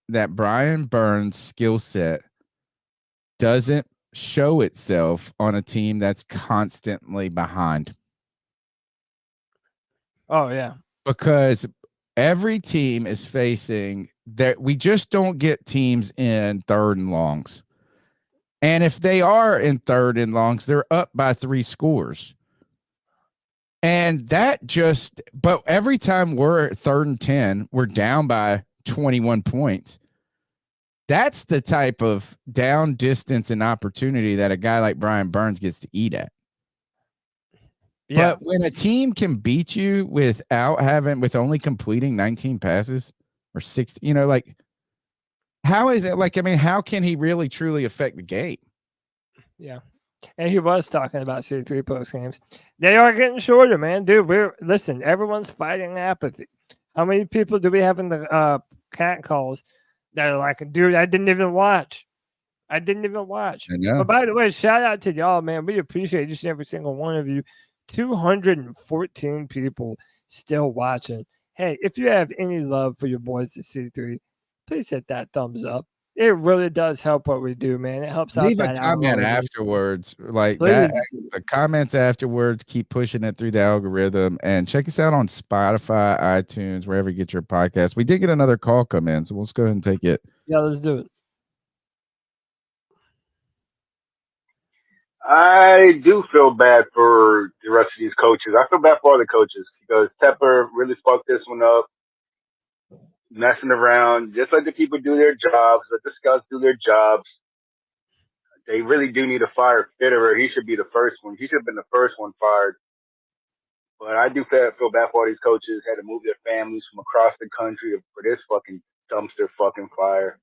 that Brian Burns' skill set doesn't show itself on a team that's constantly behind. Oh, yeah. Because every team is facing that. We just don't get teams in third and longs. And if they are in third and longs, they're up by 3 scores. And but every time we're third and 10, we're down by 21 points. That's the type of down distance and opportunity that a guy like Brian Burns gets to eat at. Yeah. But when a team can beat you with only completing 19 passes or 60, like, how is it? Like, I mean, how can he really truly affect the game? Yeah. And he was talking about C3 post games. They are getting shorter, man. Dude, listen, everyone's fighting apathy. How many people do we have in the cat calls that are like, dude, I didn't even watch. I know. But by the way, shout out to y'all, man. We appreciate each and every single one of you. 214 people still watching. Hey, if you have any love for your boys at C3, please hit that thumbs up. It really does help what we do, man. It helps Leave out a that comment algorithm. afterwards, like Please. that. The comments afterwards keep pushing it through the algorithm. And check us out on Spotify, iTunes, wherever you get your podcast. We did get another call come in, so let's go ahead and take it. Yeah, let's do it. I do feel bad for the rest of these coaches. I feel bad for all the coaches because Tepper really fucked this one up, messing around. Just let the people do their jobs, let the scouts do their jobs. They really do need to fire Fitterer. He should be the first one. He should have been the first one fired. But I do feel bad for all these coaches had to move their families from across the country for this fucking dumpster fucking fire.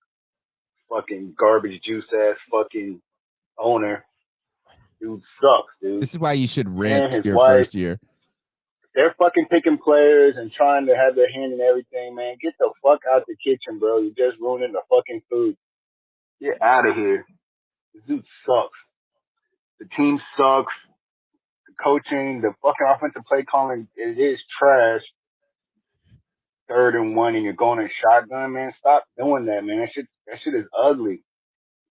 Fucking garbage juice ass fucking owner. Dude sucks, dude. This is why you should And rent his your wife. first year. They're fucking picking players and trying to have their hand in everything, man. Get the fuck out the kitchen, bro. You're just ruining the fucking food. Get out of here. This dude sucks. The team sucks. The coaching, the fucking offensive play calling, it is trash. 3rd and 1 and you're going in shotgun, man. Stop doing that, man. That shit is ugly.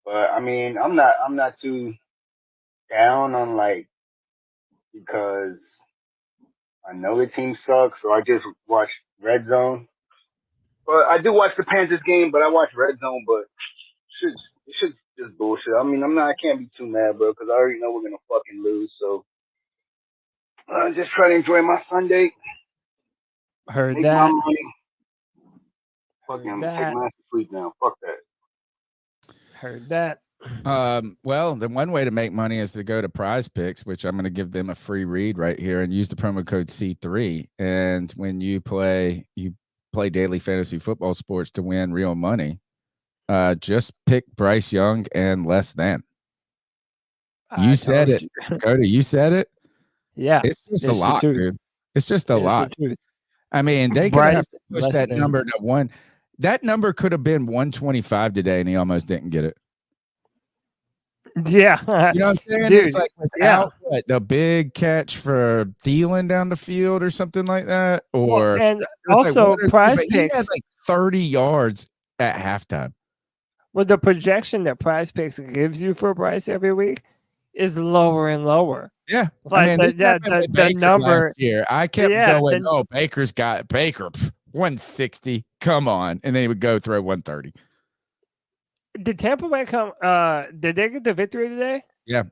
But I mean, I'm not too down on because I know the team sucks, so I just watched Red Zone. But I do watch the Panthers game, but I watch Red Zone, but it's just bullshit. I mean, I can't be too mad, bro, because I already know we're gonna fucking lose. So I just try to enjoy my Sunday. Heard make that. my money. Fucking, I'm gonna take my ass to sleep now. Fuck that. Heard that. Well, the one way to make money is to go to Prize Picks, which I'm going to give them a free read right here, and use the promo code C3. And when you play daily fantasy football sports to win real money, just pick Bryce Young and less than. You said it, Cody. You said it. Yeah, it's just a lot, dude. It's just a lot. I mean, they could have to push that number to 1. That number could have been 125 today, and he almost didn't get it. Yeah. You know what I'm saying? Dude, It's like yeah. without the big catch for Thielen down the field or something like that. Or and it was like also one or two, Prize but he had Picks like 30 yards at halftime. with the projection that Prize Picks gives you for Bryce every week is lower and lower. Yeah. Like I mean, this happened with Baker number last year. I kept yeah, going, Baker's got Baker 160. Come on. And then he would go throw 130. Did Tampa Bay come did they get the victory today? Yeah.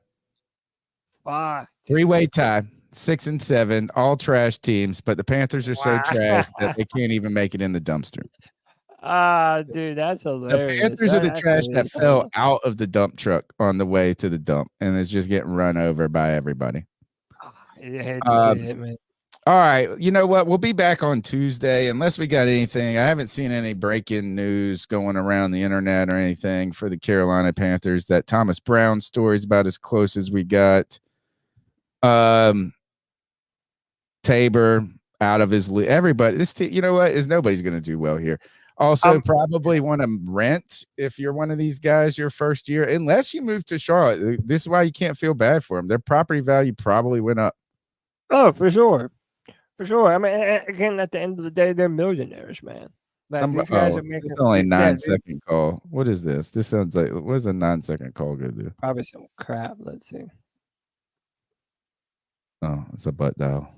Wow. Three-way tie, 6 and 7, all trash teams, but the Panthers are so trash that they can't even make it in the dumpster. Dude, that's The hilarious. Panthers are the That's trash that fell unbelievable. out of the dump truck on the way to the dump and is just getting run over by everybody. You hate to see it, man. All right. You know what? We'll be back on Tuesday unless we got anything. I haven't seen any breaking news going around the internet or anything for the Carolina Panthers. That Thomas Brown story is about as close as we got. Tabor out of his league. Everybody, this team, you know what? Nobody's going to do well here. Also, probably want to rent if you're one of these guys your first year, unless you move to Charlotte. This is why you can't feel bad for them. Their property value probably went up. Oh, for sure. For sure. I mean, again, at the end of the day, they're millionaires, man. Like these guys are making this is only 9-second call. What is this? This sounds like what is a 9-second call gonna do? Probably some crap. Let's see. Oh, it's a butt dial.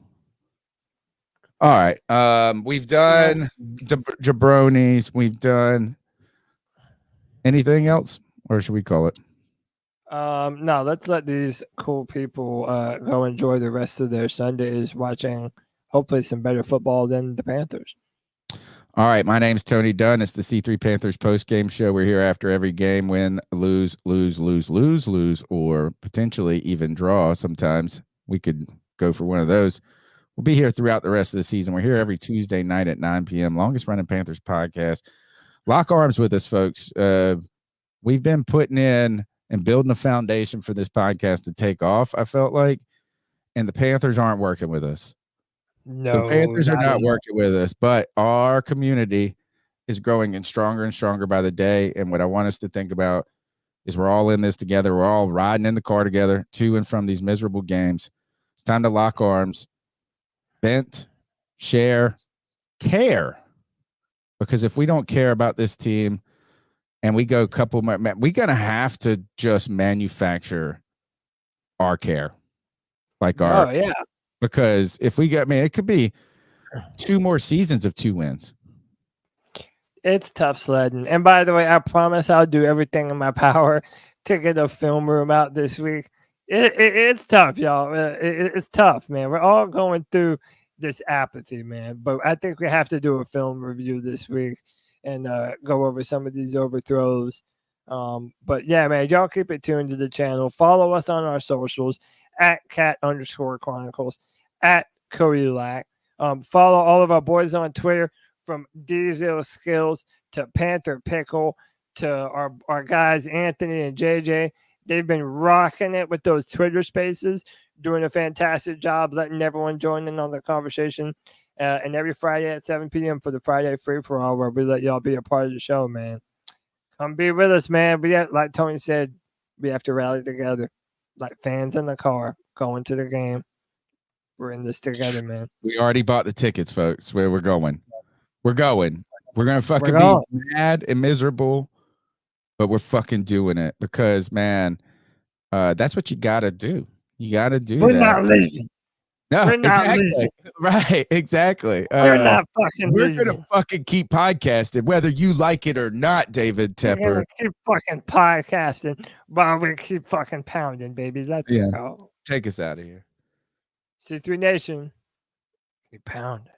All right. We've done jabronis. We've done anything else, or should we call it? No, let's let these cool people go enjoy the rest of their Sundays watching hopefully some better football than the Panthers. All right, my name's Tony Dunn. It's the C3 Panthers post-game show. We're here after every game, win, lose, or potentially even draw. Sometimes we could go for one of those. We'll be here throughout the rest of the season. We're here every Tuesday night at 9 p.m. Longest running Panthers podcast. Lock arms with us, folks. We've been putting in and building a foundation for this podcast to take off, I felt like, and the Panthers aren't working with us. No, the Panthers are not at working with us, but our community is growing and stronger by the day. And what I want us to think about is we're all in this together. We're all riding in the car together to and from these miserable games. It's time to lock arms, vent, share, care. Because if we don't care about this team and we go a couple more, we're going to have to just manufacture our care. Like our, yeah. Because if we get, it could be 2 more seasons of 2 wins. It's tough sledding. And by the way, I promise I'll do everything in my power to get a film room out this week. It's tough, y'all. It's tough, man. We're all going through this apathy, man. But I think we have to do a film review this week and go over some of these overthrows. But yeah, man, y'all keep it tuned to the channel. Follow us on our socials at @cat_chronicles, at Cody Lack. Follow all of our boys on Twitter, from Diesel Skills to Panther Pickle to our guys Anthony and JJ. They've been rocking it with those Twitter spaces, doing a fantastic job letting everyone join in on the conversation. And every Friday at 7 p.m. for the Friday Free For All, where we let y'all be a part of the show, man. Come be with us, man. Like Tony said, we have to rally together, like fans in the car going to the game. We're in this together, man. We already bought the tickets, folks. Where we're going. We're going. We're going to fucking be mad and miserable, but we're fucking doing it because, man, that's what you got to do. You got to do that. We're not leaving. No, we're not exactly. leaving. Right, exactly. We're not fucking We're leaving. going to fucking keep podcasting, whether you like it or not, David We're Tepper. gonna keep fucking podcasting while we keep fucking pounding, baby. Let's go. Take us out of here. C3 Nation. Keep pounding.